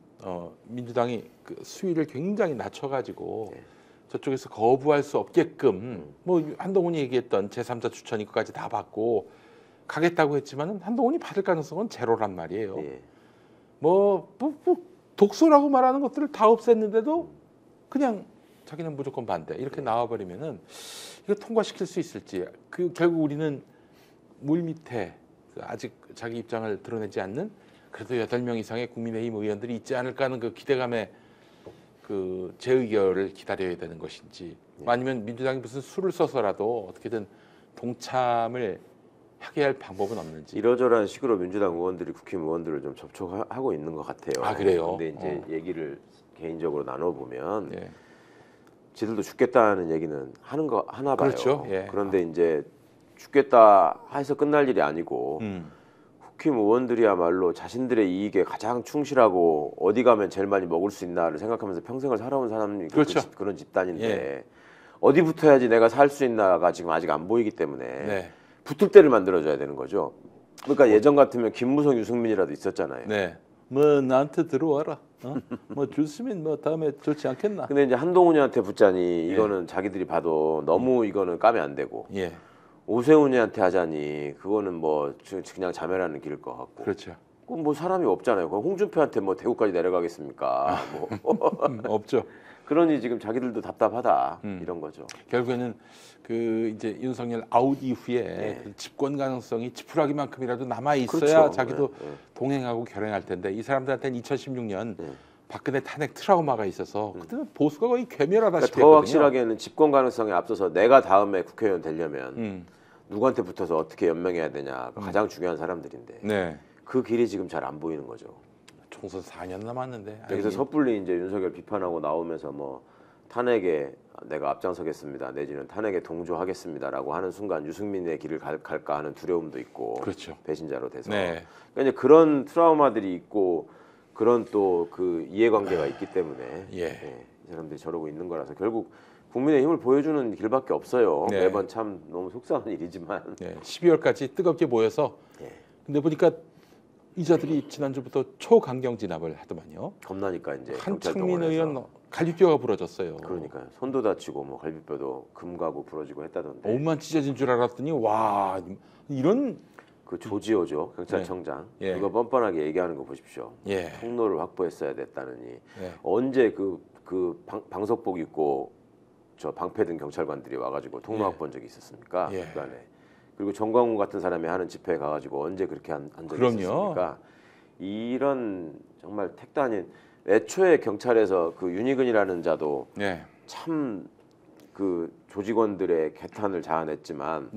민주당이 그 수위를 굉장히 낮춰가지고 저쪽에서 거부할 수 없게끔 뭐 한동훈이 얘기했던 제3자 추천 이거까지 다 받고 가겠다고 했지만은 한동훈이 받을 가능성은 제로란 말이에요. 예. 뭐 독소라고 말하는 것들을 다 없앴는데도 그냥 자기는 무조건 반대 이렇게 나와버리면은 이거 통과시킬 수 있을지 그 결국 우리는 물 밑에 아직 자기 입장을 드러내지 않는 그래도 8명 이상의 국민의힘 의원들이 있지 않을까 하는 그 기대감에 그 재의결을 기다려야 되는 것인지 아니면 민주당이 무슨 수를 써서라도 어떻게든 동참을 하게 할 방법은 없는지. 이러저러한 식으로 민주당 의원들이 국힘 의원들을 좀 접촉하고 있는 것 같아요. 아 그래요? 근데 이제 얘기를 개인적으로 나눠보면 지들도 죽겠다는 얘기는 하나 봐요. 그렇죠. 그런데 이제 죽겠다 해서 끝날 일이 아니고 국힘 의원들이야말로 자신들의 이익에 가장 충실하고 어디 가면 제일 많이 먹을 수 있나를 생각하면서 평생을 살아온 사람이 그렇죠. 그런 집단인데 어디 붙어야지 내가 살 수 있나가 지금 아직 안 보이기 때문에 붙을 때를 만들어줘야 되는 거죠. 그러니까 예전 같으면 김무성, 유승민이라도 있었잖아요. 네. 뭐 나한테 들어와라. 뭐 줬으면 뭐 다음에 좋지 않겠나. 근데 이제 한동훈이한테 붙자니 이거는 자기들이 봐도 너무 이거는 까면 안 되고 오세훈이한테 하자니 그거는 뭐 그냥 자멸하는 길일 것 같고. 그렇죠. 뭐 사람이 없잖아요. 홍준표한테 뭐 대구까지 내려가겠습니까? 뭐. 없죠. 그러니 지금 자기들도 답답하다 이런 거죠. 결국에는 그 이제 윤석열 아웃 이후에 그 집권 가능성이 지푸라기만큼이라도 남아 있어야 그렇죠. 자기도 동행하고 결행할 텐데 이 사람들한테는 2016년 박근혜 탄핵 트라우마가 있어서 그때는 보수가 거의 괴멸하다시피 그러니까 더 확실하게는 집권 가능성에 앞서서 내가 다음에 국회의원 되려면 누구한테 붙어서 어떻게 연명해야 되냐 가장 중요한 사람들인데 그 길이 지금 잘 안 보이는 거죠. 총선 4년 남았는데 여기서 섣불리 이제 윤석열 비판하고 나오면서 뭐 탄핵에 내가 앞장서겠습니다 내지는 탄핵에 동조하겠습니다라고 하는 순간 유승민의 길을 갈까 하는 두려움도 있고 그렇죠. 배신자로 돼서 그러니까 이제 그런 트라우마들이 있고 그런 또 그 이해관계가 있기 때문에 이 사람들이 저러고 있는 거라서 결국 국민의 힘을 보여주는 길밖에 없어요. 매번 참 너무 속상한 일이지만 12월까지 뜨겁게 모여서 근데 보니까 이자들이 지난주부터 초강경 진압을 하더만요. 겁나니까 이제 한창민 의원 갈비뼈가 부러졌어요. 그러니까요. 손도 다치고 뭐 갈비뼈도 금가고 부러지고 했다던데. 옷만 찢어진 줄 알았더니 와 이런 그 조지호죠 경찰청장 이거 뻔뻔하게 얘기하는 거 보십시오. 통로를 확보했어야 됐다느니 언제 그 방석복 입고 저 방패 든 경찰관들이 와가지고 통로 확보한 적이 있었습니까? 그간에. 그리고 정광훈 같은 사람이 하는 집회에 가가지고 언제 그렇게 한 적이 있었습니까? 이런 정말 택도 아닌 애초에 경찰에서 그 윤희근이라는 자도 참 그 조직원들의 개탄을 자아냈지만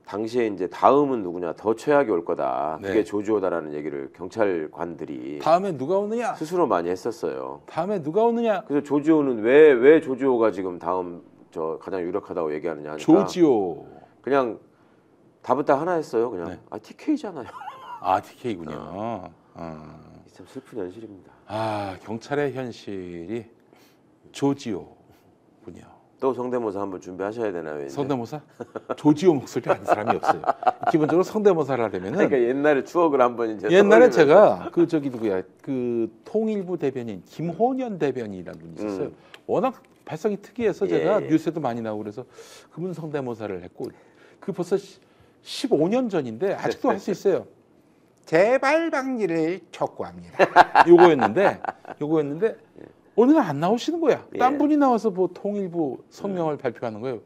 당시에 이제 다음은 누구냐 더 최악이 올 거다 그게 조지호다라는 얘기를 경찰관들이 다음에 누가 오느냐 스스로 많이 했었어요. 다음에 누가 오느냐. 그래서 조지호는 왜 조지호가 지금 다음 저 가장 유력하다고 얘기하느냐 하니까 조지호 그냥 답은 딱 하나 했어요. 그냥 TK잖아요. 아 TK군요. 참 슬픈 현실입니다. 아 경찰의 현실이 조지호군요. 또 성대모사 한번 준비하셔야 되나요? 이제? 성대모사? 조지호 목소리 아는 사람이 없어요. 기본적으로 성대모사를 하려면은 그러니까 옛날에 추억을 한번 이제 옛날에 제가 그 저기 누구야 그 통일부 대변인 김호년 대변인이라는 분이 있었어요. 워낙 발성이 특이해서 제가 뉴스에도 많이 나오고 그래서 그분 성대모사를 했고 그 벌써 15년 전인데 아직도 할 수 있어요. 재발 방지를 촉구합니다. 요거였는데 어느 날 안 나오시는 거야. 딴 분이 나와서 뭐 통일부 성명을 발표하는 거예요.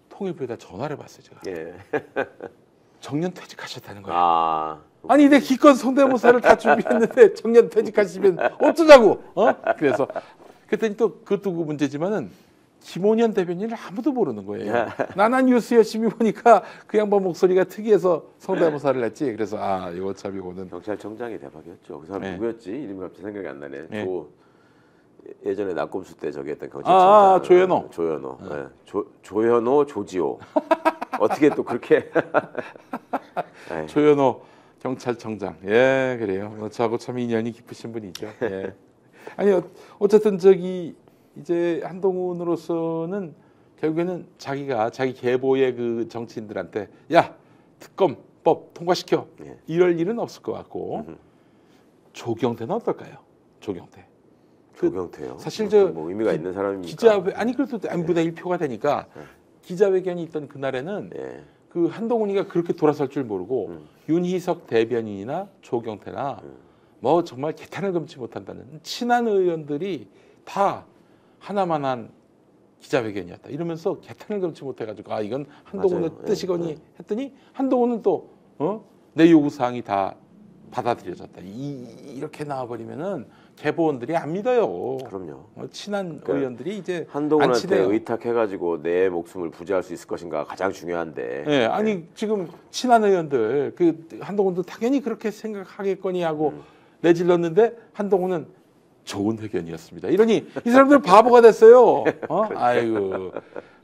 통일부에다 전화를 받았어요 제가. 정년 퇴직하셨다는 거예요. 아니 내 기껏 성대모사를 다 준비했는데 정년 퇴직하시면 어쩌자고. 그래서 그랬더니 또 그것도 문제지만은 김호년 대변인을 아무도 모르는 거예요. 나는 뉴스 열심히 보니까 그 양반 목소리가 특이해서 성대모사를 했지. 그래서 이거 참 이거는 경찰청장이 대박이었죠. 그 사람 누구였지? 이름이 갑자기 생각이 안 나네. 예전에 낙검수 때 저기 했던 경찰청장. 조현호. 조현호, 조지호. 어떻게 또 그렇게 조현호 경찰청장. 그래요. 저하고 참 인연이 깊으신 분이죠. 아니 어쨌든 저기 이제 한동훈으로서는 결국에는 자기가 자기 계보의 그 정치인들한테 야 특검법 통과시켜 이럴 일은 없을 것 같고 조경태는 어떨까요? 조경태요. 사실 뭐 의미가 있는 사람입니까? 기자회 아니 그래도 n분의 1표가 되니까 기자회견이 있던 그날에는 그 한동훈이가 그렇게 돌아설 줄 모르고 윤희석 대변인이나 조경태나 뭐 정말 개탄을 금치 못한다는 친한 의원들이 다 하나만한 기자회견이었다. 이러면서 개탄을 금치 못해가지고 아 이건 한동훈의 맞아요. 뜻이거니 했더니 한동훈은 또 내 요구 사항이 다 받아들여졌다. 이렇게 나와버리면은 개보원들이 안 믿어요. 그럼요. 친한 그러니까 의원들이 이제 안 한동훈한테 친해요. 의탁해가지고 내 목숨을 부지할 수 있을 것인가 가장 중요한데. 네, 아니 지금 친한 의원들 그 한동훈도 당연히 그렇게 생각하겠거니 하고 내질렀는데 한동훈은 좋은 회견이었습니다. 이러니 이 사람들 바보가 됐어요. 아이고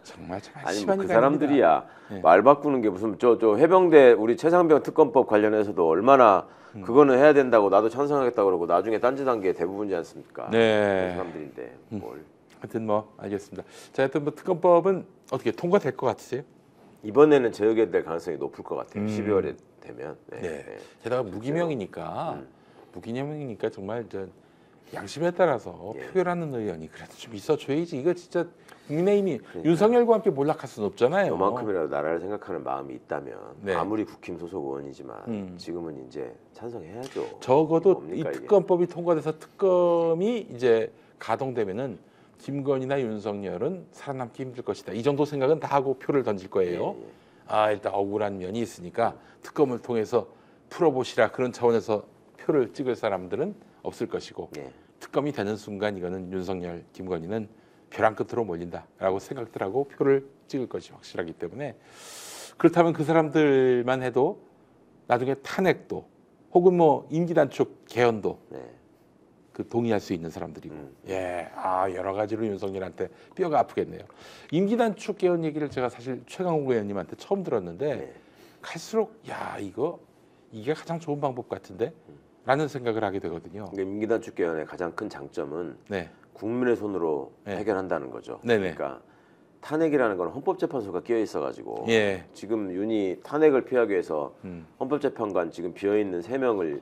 정말 참 아니 심한 그 인간입니다. 사람들이야 네. 말 바꾸는 게 무슨 저 해병대 우리 최상병 특검법 관련해서도 얼마나 그거는 해야 된다고 나도 찬성하겠다고 그러고 나중에 딴짓한 게 대부분이지 않습니까? 네. 그 사람들인데 뭘 하여튼 뭐 알겠습니다. 자, 하여튼 뭐 특검법은 어떻게 통과될 것 같으세요? 이번에는 재의결될 가능성이 높을 것 같아요. 12월에 되면. 네. 네. 네. 게다가 무기명이니까 정말 저 양심에 따라서 표결하는 의원이 그래도 좀 있어줘야지. 이거 진짜 국민의힘이 윤석열과 함께 몰락할 수는 없잖아요. 요만큼이라도 나라를 생각하는 마음이 있다면 네. 아무리 국힘 소속 의원이지만 지금은 이제 찬성해야죠. 적어도 이 뭡니까, 이게? 특검법이 통과돼서 특검이 이제 가동되면은 김건희나 윤석열은 살아남기 힘들 것이다. 이 정도 생각은 다 하고 표를 던질 거예요. 예. 아 일단 억울한 면이 있으니까 특검을 통해서 풀어보시라 그런 차원에서 표를 찍을 사람들은 없을 것이고 예. 특검이 되는 순간 이거는 윤석열, 김건희는 벼랑 끝으로 몰린다라고 생각들하고 표를 찍을 것이 확실하기 때문에 그렇다면 그 사람들만 해도 나중에 탄핵도 혹은 뭐 임기 단축 개헌도 네. 그 동의할 수 있는 사람들이고 여러 가지로 윤석열한테 뼈가 아프겠네요. 임기 단축 개헌 얘기를 제가 사실 최강욱 의원님한테 처음 들었는데 네. 갈수록 이게 가장 좋은 방법 같은데 라는 생각을 하게 되거든요. 그러니까 임기단축 개헌의 가장 큰 장점은 네. 국민의 손으로 네. 해결한다는 거죠. 네네. 그러니까 탄핵이라는 건 헌법재판소가 끼어 있어가지고 예. 지금 윤이 탄핵을 피하기 위해서 헌법재판관 지금 비어있는 3명을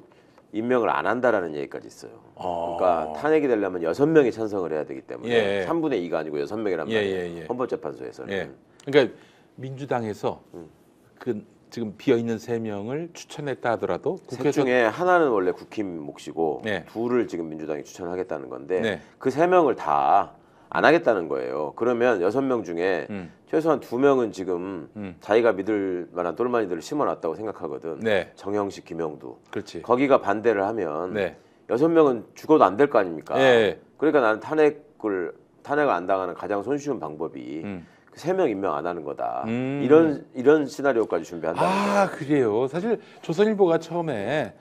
임명을 안 한다라는 얘기까지 있어요. 그러니까 탄핵이 되려면 6명이 찬성을 해야 되기 때문에 예. 3분의 2가 아니고 6명이란 말이에요. 예. 헌법재판소에서는. 예. 그러니까 민주당에서 그 지금 비어 있는 3명을 추천했다 하더라도 셋 국회에서 중에 하나는 원래 국힘 몫이고 네. 둘을 지금 민주당이 추천하겠다는 건데 네. 그 3명을 다 안 하겠다는 거예요. 그러면 6명 중에 최소한 2명은 지금 자기가 믿을 만한 똘마니들을 심어놨다고 생각하거든. 네. 정형식, 김영두. 그렇지. 거기가 반대를 하면 네. 6명은 죽어도 안 될 거 아닙니까? 예. 그러니까 나는 탄핵을 안 당하는 가장 손쉬운 방법이 그 3명 임명 안 하는 거다. 이런 시나리오까지 준비한다는 거예요. 그래요. 사실 조선일보가 처음에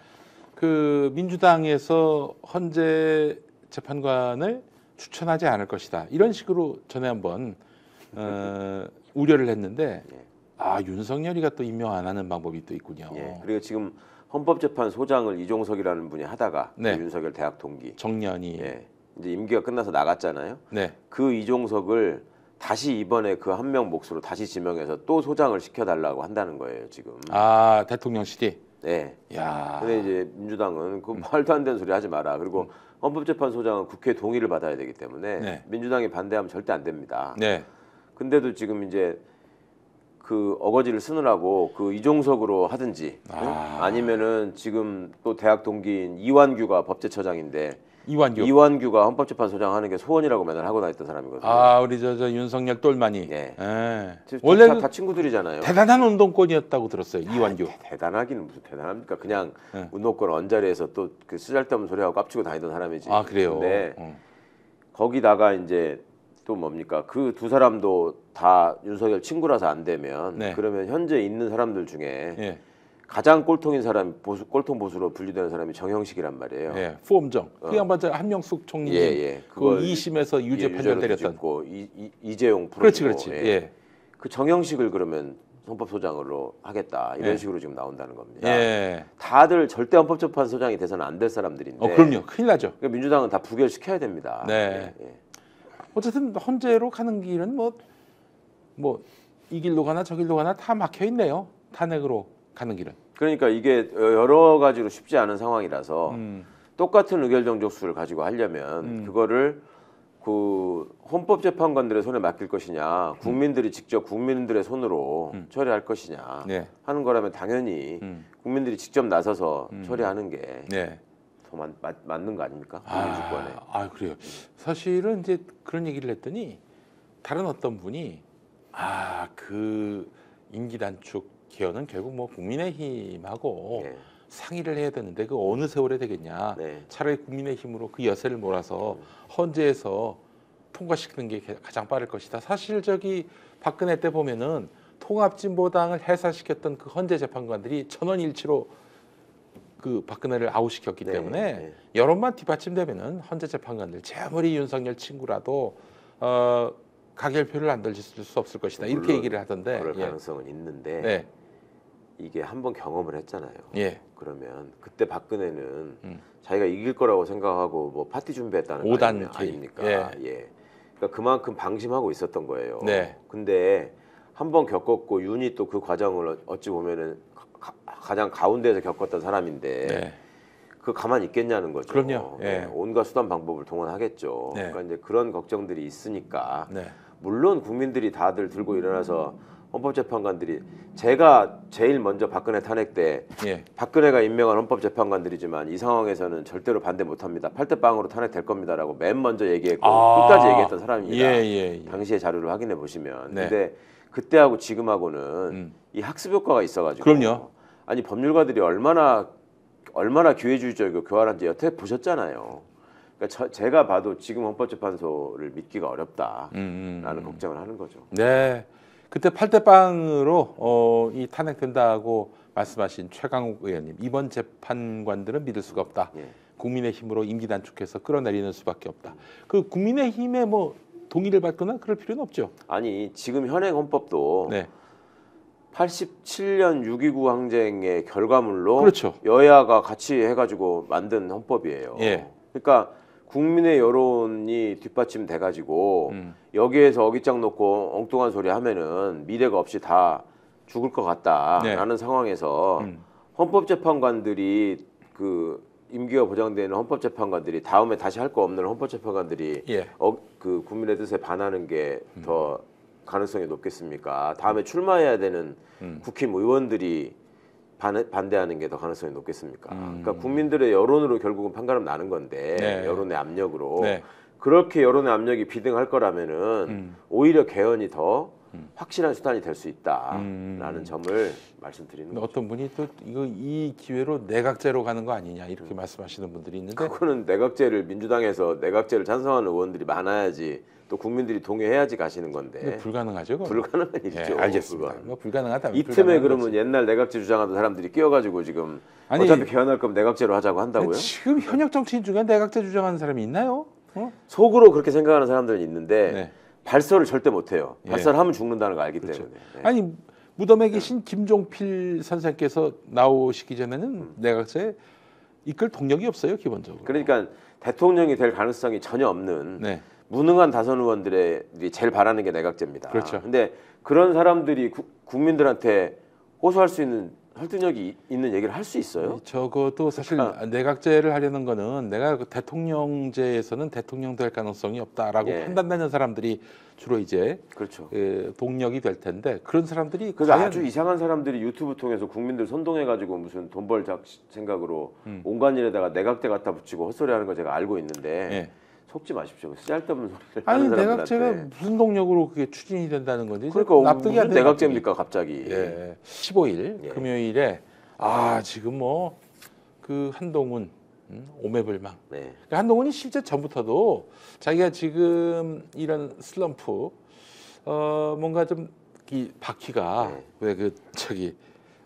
그 민주당에서 헌재 재판관을 추천하지 않을 것이다. 이런 식으로 전에 한번 우려를 했는데 윤석열이가 또 임명 안 하는 방법이 또 있군요. 예. 그리고 지금 헌법재판소장을 이종석이라는 분이 하다가 네. 그 윤석열 대학 동기. 정년이. 예. 이제 임기가 끝나서 나갔잖아요. 네. 그 이종석을 다시 이번에 그 한 명 몫으로 다시 지명해서 또 소장을 시켜달라고 한다는 거예요 지금. 대통령실이. 네. 야. 근데 이제 민주당은 그 말도 안 되는 소리 하지 마라. 그리고 헌법재판소장은 국회 동의를 받아야 되기 때문에 네. 민주당이 반대하면 절대 안 됩니다. 네. 근데도 지금 이제 그 어거지를 쓰느라고 그 이종석으로 하든지 아니면은 지금 또 대학 동기인 이완규가 법제처장인데 이완규가 헌법재판소장 하는 게 소원이라고 맨날 하고 다녔던 사람이거든요. 우리 저 윤석열 똘마니. 예. 원래 다 친구들이잖아요. 대단한 운동권이었다고 들었어요. 이완규. 대단하기는 무슨 대단합니까? 그냥 운동권 언저리에서 또 그 쓰잘데없는 소리하고 깝치고 다니던 사람이지. 그래요. 근데 거기다가 이제 또 뭡니까? 그 두 사람도 다 윤석열 친구라서 안 되면 그러면 현재 있는 사람들 중에 가장 꼴통인 사람, 꼴통 보수로 분류되는 사람이 정형식이란 말이에요. 네, 후엄정. 그 양반 한명숙 총리 그 2심에서 유죄 판결 때렸던. 이재용 그렇지. 예. 그 정형식을 그러면 헌법소장으로 하겠다 이런 식으로 지금 나온다는 겁니다. 다들 절대 헌법재판소장이 돼서는 안 될 사람들인데. 그럼요. 큰일 나죠. 그러니까 민주당은 다 부결시켜야 됩니다. 네. 어쨌든 헌재로 가는 길은 뭐 이 길로 가나 저 길로 가나 다 막혀 있네요. 탄핵으로 가는 길은. 그러니까 이게 여러 가지로 쉽지 않은 상황이라서 똑같은 의결 정족수를 가지고 하려면 그거를 그 헌법재판관들의 손에 맡길 것이냐, 국민들이 직접 국민들의 손으로 처리할 것이냐 하는 거라면 당연히 국민들이 직접 나서서 처리하는 게 더 맞는 거 아닙니까? 주권에. 그래요. 사실은 이제 그런 얘기를 했더니 다른 어떤 분이 그 임기 단축 개헌은 결국 뭐 국민의힘하고 예. 상의를 해야 되는데 그 어느 세월에 되겠냐. 네. 차라리 국민의힘으로 그 여세를 몰아서 헌재에서 통과시키는 게 가장 빠를 것이다. 사실 저기 박근혜 때 보면은 통합진보당을 해산시켰던 그 헌재 재판관들이 천원일치로 그 박근혜를 아웃시켰기 네, 때문에 네. 여론만 뒷받침되면은 헌재 재판관들 아무리 윤석열 친구라도 가결표를 안 던질 수 없을 것이다. 이렇게 얘기를 하던데 그럴 가능성은 있는데 네. 이게 한번 경험을 했잖아요. 예. 그러면 그때 박근혜는 자기가 이길 거라고 생각하고 뭐 파티 준비했다는 거 5단 아닙니까? 예. 예. 그러니까 그만큼 방심하고 있었던 거예요. 네. 근데 한번 겪었고 윤이 또 그 과정을 어찌 보면은 가장 가운데에서 겪었던 사람인데 네. 그 가만히 있겠냐는 거죠. 그럼요. 예. 네. 온갖 수단 방법을 동원하겠죠. 네. 그러니까 이제 그런 걱정들이 있으니까 네. 물론 국민들이 다들 들고 일어나서 헌법재판관들이 제가 제일 먼저 박근혜 탄핵 때 예. 박근혜가 임명한 헌법재판관들이지만 이 상황에서는 절대로 반대 못합니다. 8대 0으로 탄핵될 겁니다라고 맨 먼저 얘기했고 끝까지 얘기했던 사람입니다. 예. 당시의 자료를 확인해 보시면. 네. 근데 그때하고 지금하고는 이 학습 효과가 있어가지고. 그럼요. 아니 법률가들이 얼마나 기회주의적이고 교활한지 여태 보셨잖아요. 그러니까 제가 봐도 지금 헌법재판소를 믿기가 어렵다라는 걱정을 하는 거죠. 네. 그때 8대 0으로 이 탄핵된다고 말씀하신 최강욱 의원님, 이번 재판관들은 믿을 수가 없다. 예. 국민의힘으로 임기 단축해서 끌어내리는 수밖에 없다. 그 국민의힘의 뭐 동의를 받거나 그럴 필요는 없죠. 아니 지금 현행 헌법도 네. 87년 6.29 항쟁의 결과물로 그렇죠. 여야가 같이 해가지고 만든 헌법이에요. 예. 그러니까 국민의 여론이 뒷받침돼 가지고 여기에서 어깃장 놓고 엉뚱한 소리 하면은 미래가 없이 다 죽을 것 같다라는 상황에서 헌법재판관들이 그 임기가 보장되는 헌법재판관들이 다음에 다시 할 거 없는 헌법재판관들이 그 국민의 뜻에 반하는 게 더 가능성이 높겠습니까? 다음에 출마해야 되는 국힘 의원들이 반대하는 게 더 가능성이 높겠습니까? 그러니까 국민들의 여론으로 결국은 판가름 나는 건데 네. 여론의 압력으로 네. 그렇게 여론의 압력이 비등할 거라면은 오히려 개헌이 더 확실한 수단이 될 수 있다라는 점을 말씀드리는 거죠. 어떤 분이 또 이 기회로 내각제로 가는 거 아니냐 이렇게 말씀하시는 분들이 있는데 그거는 내각제를 민주당에서 내각제를 찬성하는 의원들이 많아야지 또 국민들이 동의해야지 가시는 건데 불가능하죠. 불가능한 일이죠. 예, 알겠습니다. 뭐 불가능하다면 이 틈에 그러면 옛날 내각제 주장하던 사람들이 끼어가지고 지금 어차피 개헌할 거면 내각제로 하자고 한다고요? 지금 현역 정치인 중에 내각제 주장하는 사람이 있나요? 속으로 그렇게 생각하는 사람들은 있는데 네. 발설을 절대 못해요. 예. 발설하면 죽는다는 걸 알기 그렇죠. 때문에. 네. 아니 무덤에 계신 김종필 선생께서 나오시기 전에는 내각제 이끌 동력이 없어요 기본적으로. 그러니까 대통령이 될 가능성이 전혀 없는 네. 무능한 다선 의원들이 제일 바라는 게 내각제입니다. 그렇죠. 근데 그런 사람들이 국민들한테 호소할 수 있는 설득력이 있는 얘기를 할 수 있어요? 적어도 사실 내각제를 하려는 거는 내가 그 대통령제에서는 대통령 될 가능성이 없다라고 예. 판단되는 사람들이 주로 이제 그렇죠. 동력이 될 텐데 그런 사람들이 그래서 아주 이상한 사람들이 유튜브 통해서 국민들 선동해가지고 무슨 돈 벌 생각으로 온갖 일에다가 내각제 갖다 붙이고 헛소리하는 거 제가 알고 있는데 예. 속지 마십시오. 쓸데없는 소리를 아니 하는 내각제가 사람들한테. 무슨 동력으로 그게 추진이 된다는 건지 그러니까 납득이 안 무슨 돼요. 내각제입니까 갑자기? 예. 15일 예. 금요일에 지금 뭐 그 한동훈 오매불망. 네. 그러니까 한동훈이 실제 전부터도 자기가 지금 이런 슬럼프 뭔가 좀 이 바퀴가 네. 왜 그 저기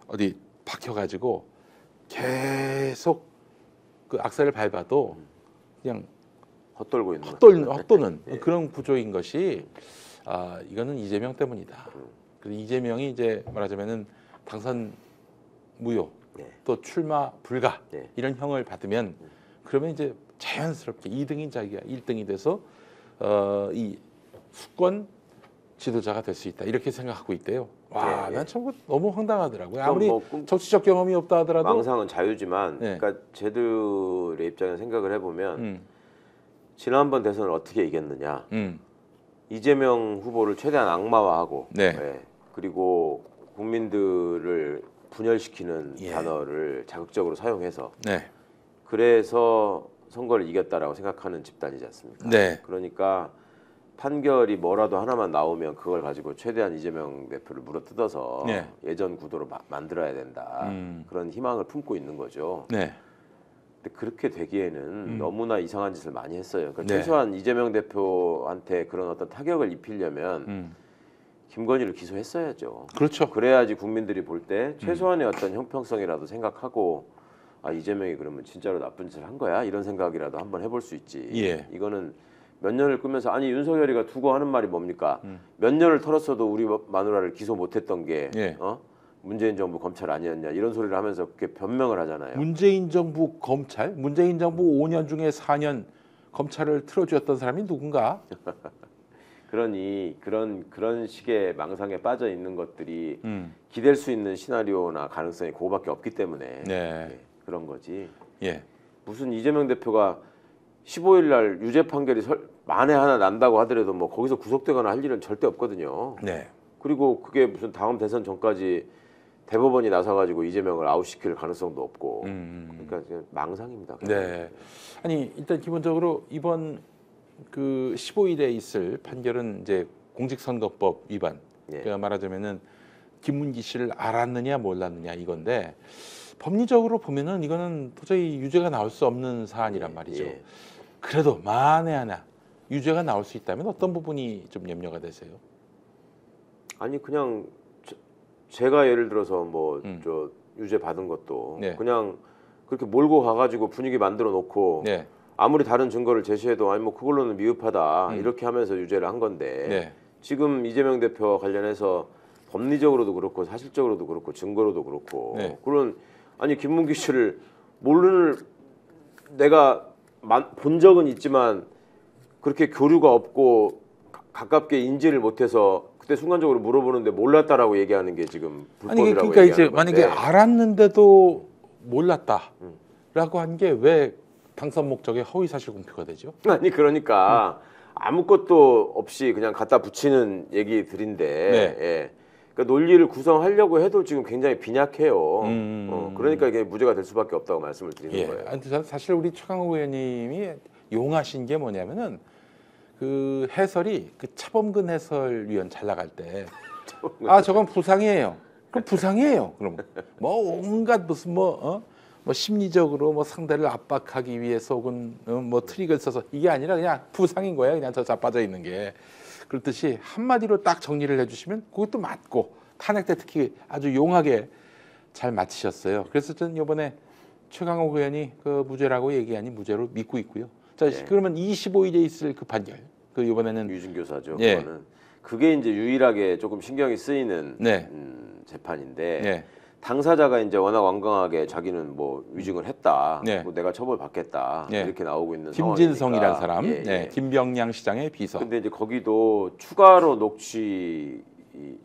어디 박혀가지고 계속 그 악셀을 밟아도 그냥 헛돌고 있는 헛도는 예. 그런 구조인 것이 이거는 이재명 때문이다. 그래서 이재명이 이제 말하자면은 당선 무효 네. 또 출마 불가 네. 이런 형을 받으면 그러면 이제 자연스럽게 2등인 자기가 1등이 돼서 이 수권 지도자가 될 수 있다 이렇게 생각하고 있대요. 와, 네. 난 참 너무 황당하더라고요. 아무리 뭐 정치적 경험이 없다 하더라도 망상은 자유지만, 네. 그러니까 쟤들의 입장에서 생각을 해보면 지난번 대선을 어떻게 이겼느냐. 이재명 후보를 최대한 악마화하고, 네. 예. 그리고 국민들을 분열시키는 예. 단어를 자극적으로 사용해서, 네. 그래서 선거를 이겼다라고 생각하는 집단이지 않습니까? 네. 그러니까 판결이 뭐라도 하나만 나오면 그걸 가지고 최대한 이재명 대표를 물어뜯어서 네. 예전 구도로 만들어야 된다. 그런 희망을 품고 있는 거죠. 네. 근데 그렇게 되기에는 너무나 이상한 짓을 많이 했어요. 그러니까 네. 최소한 이재명 대표한테 그런 어떤 타격을 입히려면 김건희를 기소했어야죠. 그렇죠. 그래야지 국민들이 볼 때 최소한의 어떤 형평성이라도 생각하고 아 이재명이 그러면 진짜로 나쁜 짓을 한 거야? 이런 생각이라도 한번 해볼 수 있지. 예. 이거는 몇 년을 끄면서 아니 윤석열이가 두고 하는 말이 뭡니까? 몇 년을 털었어도 우리 마누라를 기소 못했던 게 예. 문재인 정부 검찰 아니었냐 이런 소리를 하면서 그렇게 변명을 하잖아요. 문재인 정부 검찰, 문재인 정부 5년 중에 4년 검찰을 틀어주었던 사람이 누군가? 그러니 그런 식의 망상에 빠져 있는 것들이 기댈 수 있는 시나리오나 가능성이 그거밖에 없기 때문에 네. 예, 그런 거지. 예. 무슨 이재명 대표가 15일 날 유죄 판결이 만에 하나 난다고 하더라도 뭐 거기서 구속되거나 할 일은 절대 없거든요. 네. 그리고 그게 무슨 다음 대선 전까지 대법원이 나서가지고 이재명을 아웃시킬 가능성도 없고 그러니까 그냥 망상입니다. 그냥. 네. 아니 일단 기본적으로 이번 그 15일에 있을 판결은 이제 공직선거법 위반. 예. 그러니까 말하자면은 김문기 씨를 알았느냐 몰랐느냐 이건데 법리적으로 보면은 이거는 도저히 유죄가 나올 수 없는 사안이란 말이죠. 예. 그래도 만에 하나 유죄가 나올 수 있다면 어떤 부분이 좀 염려가 되세요? 아니 그냥 제가 예를 들어서 뭐 저 유죄 받은 것도 네. 그냥 그렇게 몰고 가가지고 분위기 만들어 놓고 네. 아무리 다른 증거를 제시해도 아니 뭐 그걸로는 미흡하다 이렇게 하면서 유죄를 한 건데 네. 지금 이재명 대표와 관련해서 법리적으로도 그렇고 사실적으로도 그렇고 증거로도 그렇고 네. 그런 아니 김문기 씨를 모르는 내가 본 적은 있지만 그렇게 교류가 없고 가깝게 인지를 못해서 그때 순간적으로 물어보는데 몰랐다라고 얘기하는 게 지금 아니 불법이라고 그러니까 이제 얘기하는 만약에 건데. 알았는데도 몰랐다라고 한 게 왜 당선 목적에 허위 사실 공표가 되죠? 아니 그러니까 아무것도 없이 그냥 갖다 붙이는 얘기들인데 네. 예. 그러니까 논리를 구성하려고 해도 지금 굉장히 빈약해요. 그러니까 이게 무죄가 될 수밖에 없다고 말씀을 드리는 예. 거예요. 아니, 사실 우리 최강욱 의원님이 용하신 게 뭐냐면은 그 해설이 그 차범근 해설위원 잘 나갈 때 아 저건 부상이에요. 그럼 부상이에요. 그럼 뭐 온갖 무슨 뭐 심리적으로 뭐 상대를 압박하기 위해서 혹은 뭐 트릭을 써서 이게 아니라 그냥 부상인 거예요. 그냥 저 자빠져 있는 게. 그렇듯이 한마디로 딱 정리를 해주시면 그것도 맞고 탄핵 때 특히 아주 용하게 잘 마치셨어요. 그래서 저는 이번에 최강욱 의원이 그 무죄라고 얘기하니 무죄로 믿고 있고요. 자 네. 그러면 25일에 있을 그 판결 그 이번에는 유진 교사죠. 예. 그거는 그게 이제 유일하게 조금 신경이 쓰이는 네. 재판인데 네. 당사자가 이제 워낙 완강하게 자기는 뭐 위증을 했다, 네. 뭐 내가 처벌 받겠다 네. 이렇게 나오고 있는 김진성이라는 상황이니까. 사람, 예, 네. 예. 김병양 시장의 비서. 근데 이제 거기도 추가로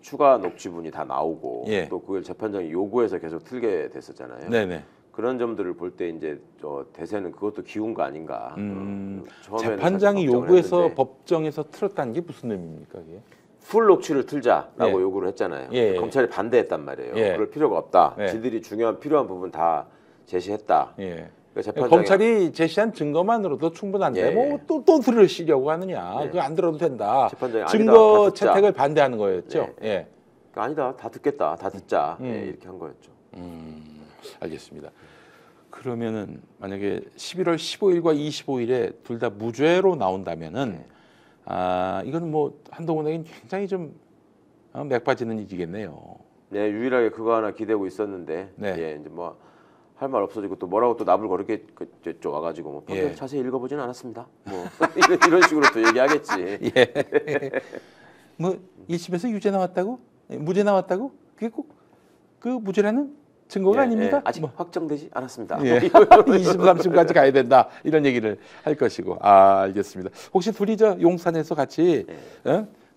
추가 녹취분이 다 나오고 예. 또 그걸 재판장이 요구해서 계속 틀게 됐었잖아요. 네네. 그런 점들을 볼 때 이제 대세는 그것도 기운 거 아닌가. 처음에는 재판장이 사실 걱정을 요구해서 했는데 법정에서 틀었다는 게 무슨 의미입니까? 이게? 풀 녹취를 틀자라고 예. 요구를 했잖아요. 예. 검찰이 반대했단 말이에요. 예. 그럴 필요가 없다. 예. 지들이 중요한 필요한 부분 다 제시했다. 예. 그러니까 재판장이 검찰이 제시한 증거만으로도 충분한데 예. 뭐 또 들으시려고 하느냐? 예. 그거 안 들어도 된다. 재판장이 증거 아니다, 다 듣자. 채택을 반대하는 거였죠. 예. 예. 그러니까 아니다, 다 듣겠다, 다 듣자 이렇게 한 거였죠. 알겠습니다. 그러면은 만약에 11월 15일과 25일에 둘 다 무죄로 나온다면은 이건 뭐 한동훈에겐 굉장히 좀 맥 빠지는 일이겠네요. 네, 유일하게 그거 하나 기대고 있었는데 네. 예, 이제 뭐 할 말 없어지고 또 뭐라고 또 나불거리게 쪽 와가지고 뭐 예. 자세히 읽어보지는 않았습니다. 뭐 이런 식으로 또 얘기하겠지. 예. 뭐 1심에서 유죄 나왔다고? 무죄 나왔다고? 그게 꼭 그 무죄라는 증거가 예, 아닙니다. 예, 아직 뭐. 확정되지 않았습니다. 예. 20, 30까지 가야 된다 이런 얘기를 할 것이고. 알겠습니다. 혹시 둘이 저 용산에서 같이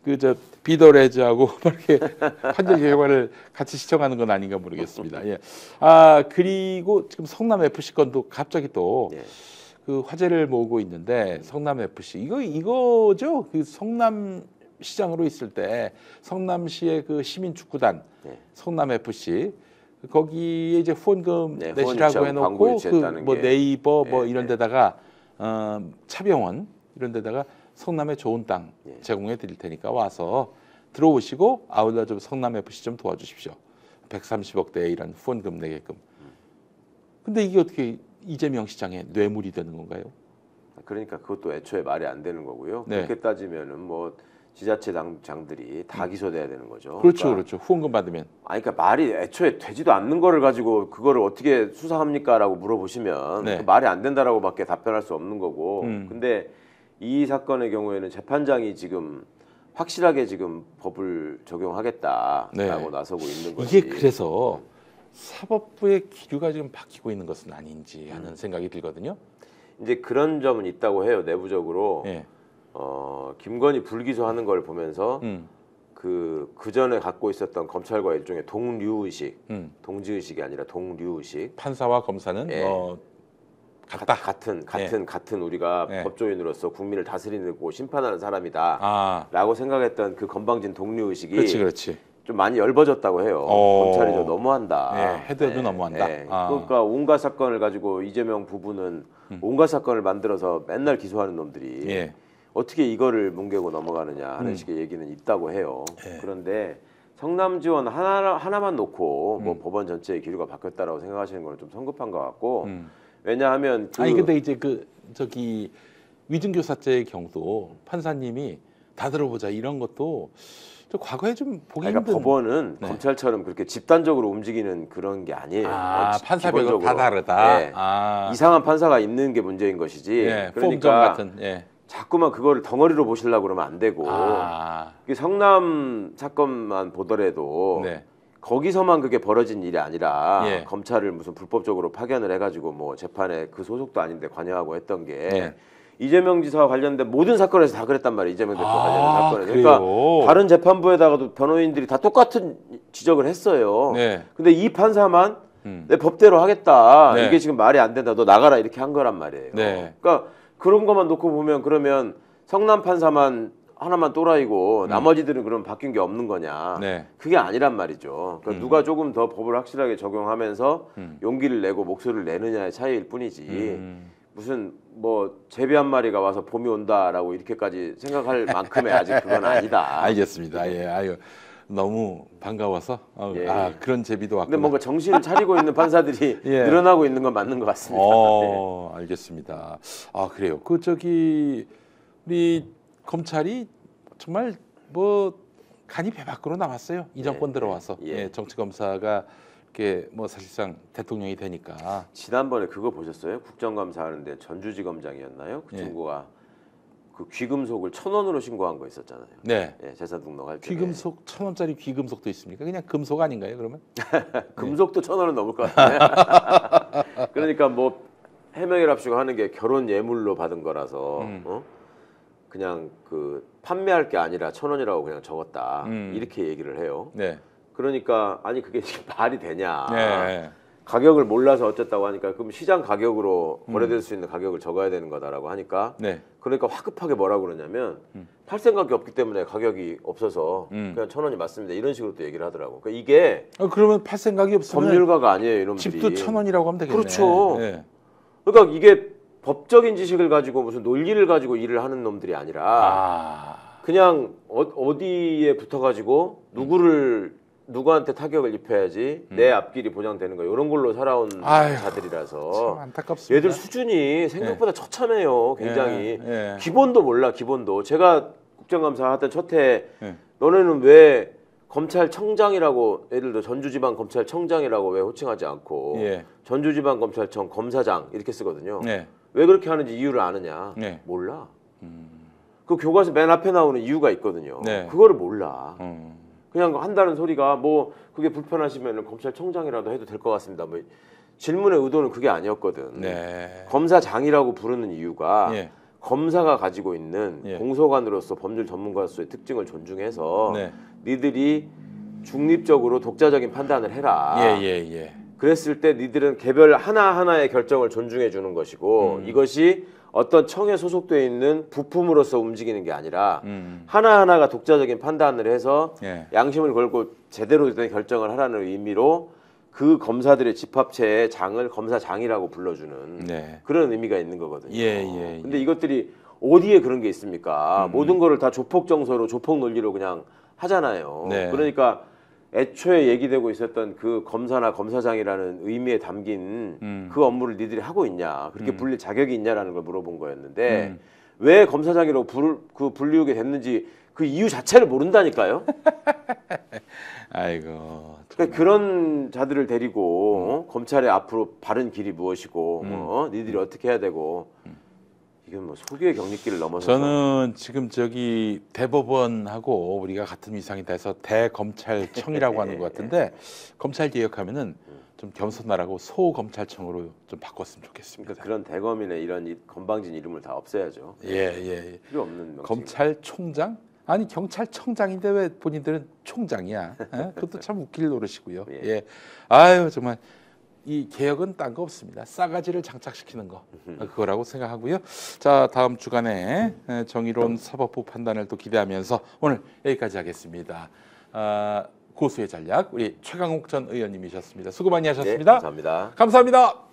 그저 비더레즈하고 이렇게 판결 결과를 같이 시청하는 건 아닌가 모르겠습니다. 예. 그리고 지금 성남 FC 건도 갑자기 또 그 화제를 모으고 있는데 성남 FC 이거죠. 그 성남 시장으로 있을 때 성남시의 그 시민 축구단 성남 FC 거기에 이제 후원금 네, 내시라고 광고 해놓고 그 유치했다는 뭐 게. 네이버 뭐 네, 이런 데다가 차병원 이런 데다가 성남에 좋은 땅 제공해 드릴 테니까 와서 들어오시고 아울러 좀 성남 FC 좀 도와주십시오. 130억대의 이런 후원금 내게끔. 근데 이게 어떻게 이재명 시장의 뇌물이 되는 건가요? 그러니까 그것도 애초에 말이 안 되는 거고요. 네. 그렇게 따지면은 뭐 지자체장들이 다 기소돼야 되는 거죠. 그렇죠, 그러니까, 그렇죠. 후원금 받으면. 아니 그러니까 말이 애초에 되지도 않는 거를 가지고 그거를 어떻게 수사합니까라고 물어보시면 네. 그 말이 안 된다라고밖에 답변할 수 없는 거고. 근데 이 사건의 경우에는 재판장이 지금 확실하게 지금 법을 적용하겠다라고 네. 나서고 있는 거지. 이게 그래서 사법부의 기류가 지금 바뀌고 있는 것은 아닌지 하는 생각이 들거든요. 이제 그런 점은 있다고 해요. 내부적으로 예. 김건희 불기소하는 걸 보면서 그 전에 갖고 있었던 검찰과 일종의 동류의식, 동지의식이 아니라 동류의식. 판사와 검사는 예. 같다. 같은 우리가 예. 법조인으로서 국민을 다스리고 심판하는 사람이다라고 생각했던 그 건방진 동류의식이 그렇지. 좀 많이 엷어졌다고 해요. 검찰이 좀 너무한다. 예, 해도 너무한다. 그러니까 온갖 사건을 가지고 이재명 부부는 온갖 사건을 만들어서 맨날 기소하는 놈들이 예. 어떻게 이거를 뭉개고 넘어가느냐 하는 식의 얘기는 있다고 해요. 예. 그런데 성남 지원 하나만 놓고 뭐 법원 전체의 기류가 바뀌었다라고 생각하시는 건 좀 성급한 것 같고 왜냐하면 아니 근데 이제 저기 위증교사죄의 경우도 판사님이 다 들어보자 이런 것도 저 과거에 좀 보기 그러니까 힘든. 법원은 네. 검찰처럼 그렇게 집단적으로 움직이는 그런 게 아니에요. 판사별로 다 기본적으로. 다르다. 네. 이상한 판사가 있는 게 문제인 것이지. 폼점 그러니까 같은. 예. 자꾸만 그거를 덩어리로 보시려고 그러면 안 되고 이게 성남 사건만 보더라도 네. 거기서만 그게 벌어진 일이 아니라 예. 검찰을 무슨 불법적으로 파견을 해가지고 뭐 재판에 그 소속도 아닌데 관여하고 했던 게 예. 이재명 지사와 관련된 모든 사건에서 다 그랬단 말이에요. 이재명 대표 관련된 사건에. 그래요? 그러니까 다른 재판부에다가도 변호인들이 다 똑같은 지적을 했어요. 네. 근데 이 판사만 내 법대로 하겠다. 네. 이게 지금 말이 안 된다. 너 나가라 이렇게 한 거란 말이에요. 네. 그러니까 그런 것만 놓고 보면 그러면 성남 판사만 하나만 또라이고 나머지들은 그럼 바뀐 게 없는 거냐. 네. 그게 아니란 말이죠. 그러니까 누가 조금 더 법을 확실하게 적용하면서 용기를 내고 목소리를 내느냐의 차이일 뿐이지. 무슨 뭐 제비 한 마리가 와서 봄이 온다라고 이렇게까지 생각할 만큼의 아직 그건 아니다. 알겠습니다. 예. 아유 너무 반가워서 예. 그런 제비도 왔구나. 근데 뭔가 정신을 차리고 있는 판사들이 예. 늘어나고 있는 건 맞는 것 같습니다. 알겠습니다. 그래요. 우리 검찰이 정말 뭐 간이 배 밖으로 나왔어요. 이 정권 들어와서. 정치 검사가 이렇게 뭐 사실상 대통령이 되니까. 지난번에 그거 보셨어요? 국정감사 하는데 전주지검장이었나요? 그 친구가 그 귀금속을 1,000원으로 신고한 거 있었잖아요. 네. 재산 등록할 때. 귀금속 1,000원짜리 귀금속도 있습니까? 그냥 금속 아닌가요? 그러면? 금속도 1,000원은 넘을 것 같아요. 그러니까 뭐 해명이랍시고 하는 게 결혼 예물로 받은 거라서 그냥 그 판매할 게 아니라 1,000원이라고 그냥 적었다. 이렇게 얘기를 해요. 네. 그러니까 아니 그게 지금 말이 되냐. 네. 가격을 몰라서 어쨌다고 하니까 그럼 시장 가격으로 거래될 수 있는 가격을 적어야 되는 거다라고 하니까 그러니까 화급하게 뭐라고 그러냐면 팔 생각이 없기 때문에 가격이 없어서 그냥 1,000원이 맞습니다. 이런 식으로 또 얘기를 하더라고. 그러니까 이게 그러면 팔 생각이 없으면 법률가가 아니에요, 이놈들이. 집도 1,000원이라고 하면 되겠네. 그렇죠. 네. 그러니까 이게 법적인 지식을 가지고 무슨 논리를 가지고 일을 하는 놈들이 아니라 그냥 어디에 붙어가지고 누구한테 타격을 입혀야지 내 앞길이 보장되는 거 이런 걸로 살아온 자들이라서 참 안타깝습니다. 얘들 수준이 생각보다 처참해요. 굉장히 기본도 몰라. 기본도 제가 국정감사 하던 첫 해 너네는 왜 검찰청장이라고 예를 들어 전주지방검찰청장이라고 왜 호칭하지 않고 전주지방검찰청 검사장 이렇게 쓰거든요. 왜 그렇게 하는지 이유를 아느냐? 몰라. 그 교과서 맨 앞에 나오는 이유가 있거든요. 그거를 몰라. 그냥 한다는 소리가 뭐 그게 불편하시면 검찰청장이라도 해도 될 것 같습니다. 뭐 질문의 의도는 그게 아니었거든. 검사장이라고 부르는 이유가 검사가 가지고 있는 공소관으로서 법률 전문가로서의 특징을 존중해서 니들이 중립적으로 독자적인 판단을 해라. 그랬을 때 니들은 개별 하나하나의 결정을 존중해 주는 것이고 이것이 어떤 청에 소속되어 있는 부품으로서 움직이는 게 아니라 하나하나가 독자적인 판단을 해서 양심을 걸고 제대로 된 결정을 하라는 의미로 그 검사들의 집합체의 장을 검사장이라고 불러주는 네. 그런 의미가 있는 거거든요. 예. 근데 이것들이 어디에 그런 게 있습니까? 모든 거를 다 조폭 정서로 조폭 논리로 그냥 하잖아요. 네. 그러니까 애초에 얘기되고 있었던 그 검사나 검사장이라는 의미에 담긴 그 업무를 니들이 하고 있냐, 그렇게 불릴 자격이 있냐라는 걸 물어본 거였는데 왜 검사장이라고 불리우게 됐는지 그 이유 자체를 모른다니까요. 아이고. 그러니까 그런 자들을 데리고 검찰의 앞으로 바른 길이 무엇이고 니들이 어떻게 해야 되고 이건 뭐 소교의 경리길을 넘어서 저는 지금 저기 대법원하고 우리가 같은 위상이다 해서 대검찰청이라고 하는 것 같은데 검찰 개혁하면은 좀 겸손하라고 소검찰청으로 좀 바꿨으면 좋겠습니다. 그러니까 그런 대검이나 이런 건방진 이름을 다 없애야죠. 예. 필요 없는 명칭. 검찰총장? 아니 경찰청장인데 왜 본인들은 총장이야? 그것도 참 웃길 노릇이고요. 예. 아유 정말 이 개혁은 딴 거 없습니다. 싸가지를 장착시키는 거 그거라고 생각하고요. 자 다음 주간에 정의로운 사법부 판단을 또 기대하면서 오늘 여기까지 하겠습니다. 고수의 전략 우리 최강욱 전 의원님이셨습니다. 수고 많이 하셨습니다. 네, 감사합니다. 감사합니다.